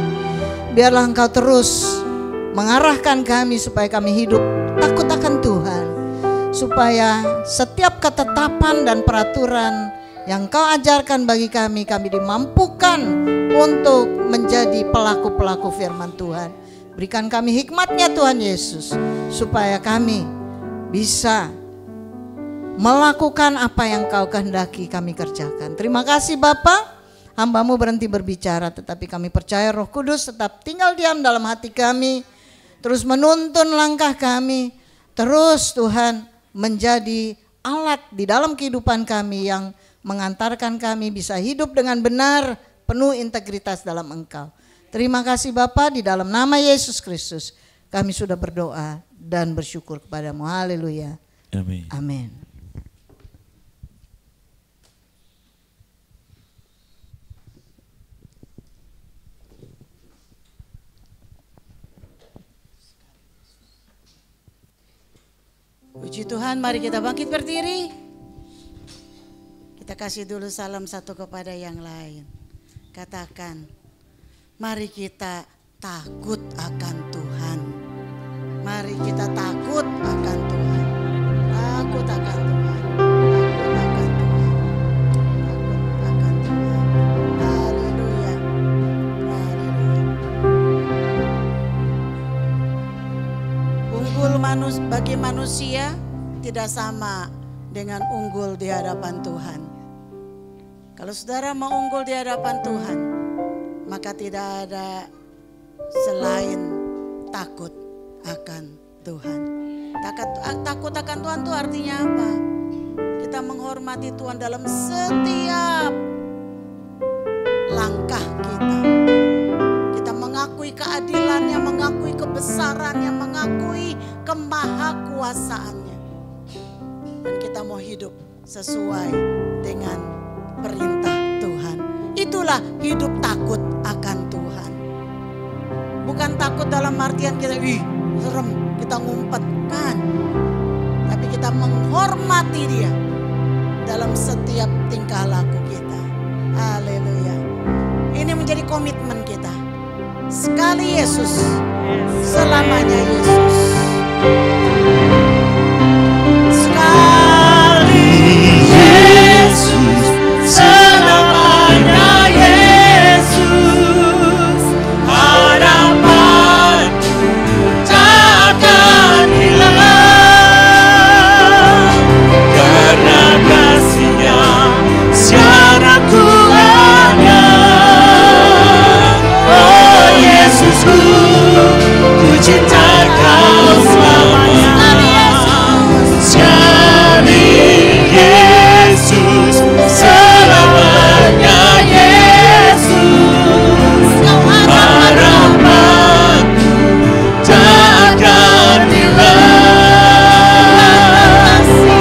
Biarlah Engkau terus mengarahkan kami supaya kami hidup takut akan Tuhan, supaya setiap ketetapan dan peraturan yang Engkau ajarkan bagi kami dimampukan untuk menjadi pelaku-pelaku firman Tuhan. Berikan kami hikmat-Nya Tuhan Yesus, supaya kami bisa melakukan apa yang Kau kehendaki kami kerjakan. Terima kasih Bapa, hamba-Mu berhenti berbicara, tetapi kami percaya Roh Kudus tetap tinggal diam dalam hati kami, terus menuntun langkah kami, terus Tuhan menjadi alat di dalam kehidupan kami yang mengantarkan kami bisa hidup dengan benar, penuh integritas dalam Engkau. Terima kasih Bapa, di dalam nama Yesus Kristus Kami sudah berdoa dan bersyukur kepadamu. Haleluya. Amin. Amin. Puji Tuhan, mari kita bangkit berdiri. Kita kasih dulu salam satu kepada yang lain. Katakan, mari kita takut akan Tuhan. Mari kita takut akan Tuhan. Takut akan Tuhan. Takut akan Tuhan. Takut akan Tuhan. Haleluya. Haleluya. Unggul bagi manusia tidak sama dengan unggul di hadapan Tuhan. Kalau saudara mau unggul di hadapan Tuhan, maka tidak ada selain takut akan Tuhan. Takut akan Tuhan itu artinya apa? Kita menghormati Tuhan dalam setiap langkah kita. Kita mengakui keadilannya, mengakui kebesarannya, mengakui kemahakuasaannya. Dan kita mau hidup sesuai dengan perintah Tuhan. Itulah hidup takut akan Tuhan. Bukan takut dalam artian kita, serem, kita ngumpet, kan. Tapi kita menghormati Dia dalam setiap tingkah laku kita. Haleluya. Ini menjadi komitmen kita. Sekali Yesus, selamanya Yesus. Sekali Yesus, selamanya Yesus. Harapan takkan hilang, karena kasih-Nya syaratku ada. Oh Yesusku, ku cinta Kau selamanya. Sekali Yesus, selamanya Yesus. Harapanku takkan hilang,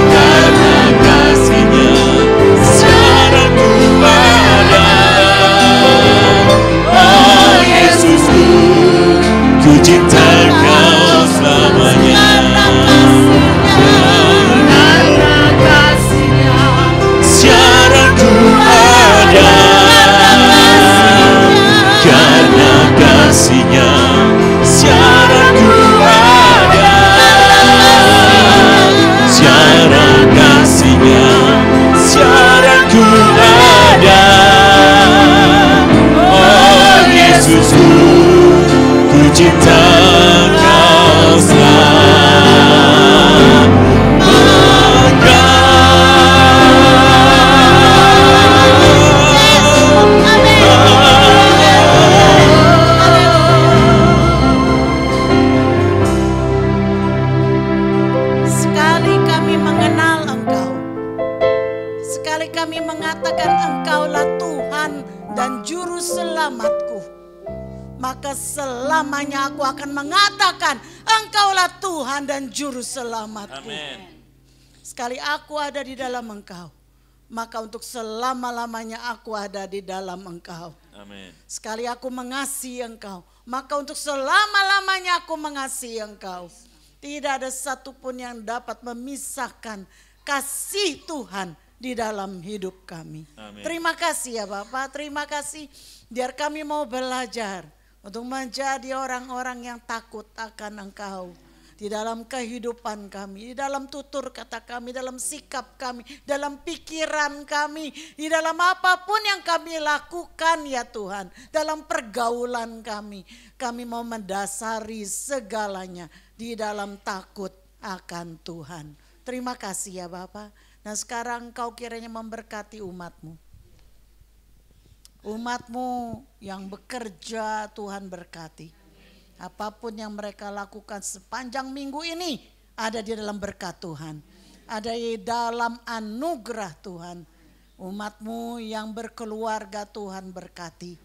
karena kasih-Nya syaratku ada. Oh Yesusku, ku cinta Kau selamanya. Karena kasih-Nya syaratku ada. Karena kasih-Nya syaratku ada. Syarat kasih-Nya syaratku ada. Oh Yesusku, ku cinta Kau sekali kami mengenal Engkau, sekali kami mengatakan Engkaulah Tuhan dan Juru Selamatku, maka selamanya aku akan mengatakan Engkaulah Tuhan dan Juru Selamatku. Sekali aku ada di dalam Engkau, maka untuk selama-lamanya aku ada di dalam Engkau. Sekali aku mengasihi Engkau, maka untuk selama-lamanya aku mengasihi Engkau. Tidak ada satupun yang dapat memisahkan kasih Tuhan di dalam hidup kami. Terima kasih ya Bapak, terima kasih. Biar kami mau belajar untuk menjadi orang-orang yang takut akan Engkau. Di dalam kehidupan kami, di dalam tutur kata kami, dalam sikap kami, dalam pikiran kami, di dalam apapun yang kami lakukan ya Tuhan. Dalam pergaulan kami mau mendasari segalanya di dalam takut akan Tuhan. Terima kasih ya Bapak. Nah sekarang Kau kiranya memberkati umat-Mu. Umat-Mu yang bekerja Tuhan berkati. Apapun yang mereka lakukan sepanjang minggu ini ada di dalam berkat Tuhan. Ada di dalam anugerah Tuhan. Umat-Mu yang berkeluarga Tuhan berkati.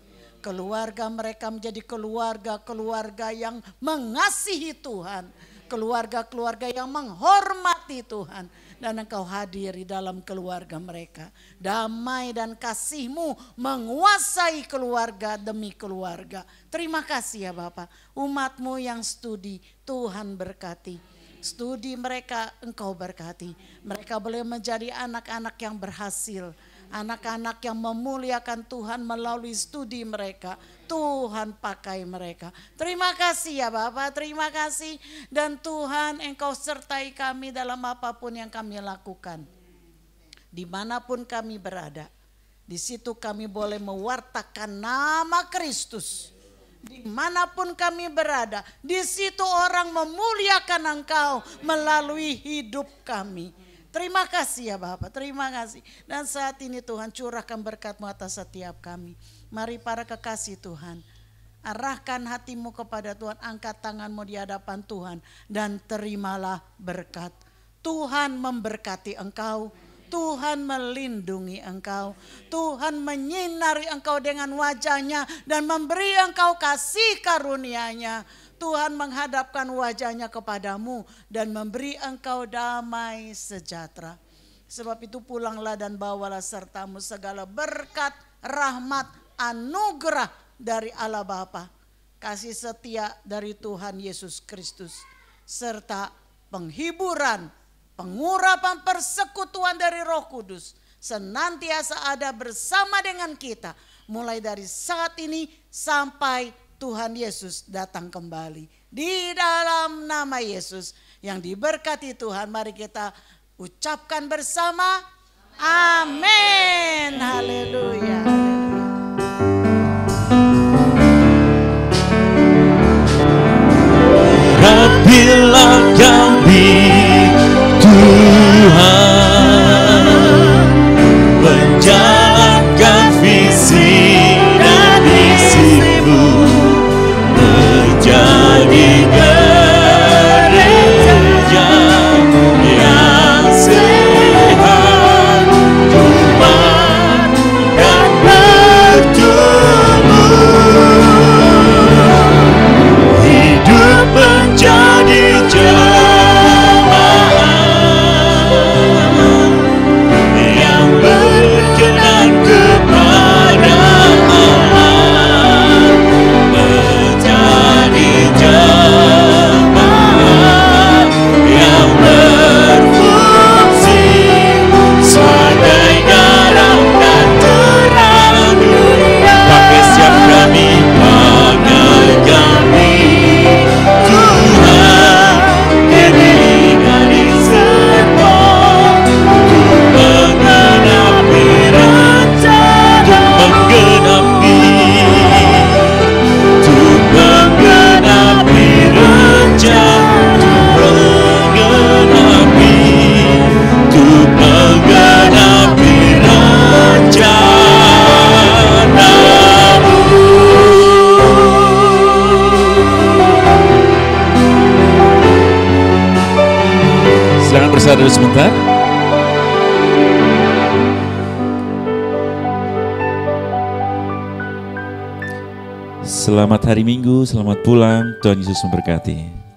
Keluarga mereka menjadi keluarga-keluarga yang mengasihi Tuhan. Keluarga-keluarga yang menghormati Tuhan. Dan Engkau hadir di dalam keluarga mereka. Damai dan kasih-Mu menguasai keluarga demi keluarga. Terima kasih ya Bapak. Umat-Mu yang studi, Tuhan berkati. Studi mereka Engkau berkati. Mereka boleh menjadi anak-anak yang berhasil. Anak-anak yang memuliakan Tuhan melalui studi mereka. Tuhan pakai mereka. Terima kasih ya Bapak, terima kasih. Dan Tuhan Engkau sertai kami dalam apapun yang kami lakukan. Dimanapun kami berada, di situ kami boleh mewartakan nama Kristus. Dimanapun kami berada, di situ orang memuliakan Engkau melalui hidup kami. Terima kasih ya Bapak, terima kasih. Dan saat ini Tuhan curahkan berkat-Mu atas setiap kami. Mari para kekasih Tuhan, arahkan hatimu kepada Tuhan, angkat tanganmu di hadapan Tuhan dan terimalah berkat. Tuhan memberkati engkau, Tuhan melindungi engkau, Tuhan menyinari engkau dengan wajahnya dan memberi engkau kasih karunia-Nya. Tuhan menghadapkan wajahnya kepadamu dan memberi engkau damai sejahtera. Sebab itu pulanglah dan bawalah sertamu segala berkat, rahmat, anugerah dari Allah Bapa, kasih setia dari Tuhan Yesus Kristus, serta penghiburan, pengurapan persekutuan dari Roh Kudus senantiasa ada bersama dengan kita mulai dari saat ini sampai Tuhan Yesus datang kembali. Di dalam nama Yesus yang diberkati Tuhan, mari kita ucapkan bersama, amin. Haleluya. Rapilah kami Tuhan, menjalankan visi dan misi-Mu, menjadi gereja yang sehat, kuat dan bertumbuh, hidup menjadi jemaat yang berkenan kepada Allah, menjadi jemaat yang berfungsi sebagai garam dan terang dunia. Pakai siap kami, pakai kami Tuhan, diri garis sepon untuk menggenapi rencana, untuk menggenapi rencana, untuk menggenapi rencana-Mu. Silakan bersatu dulu sebentar. Selamat hari Minggu, selamat pulang. Tuhan Yesus memberkati.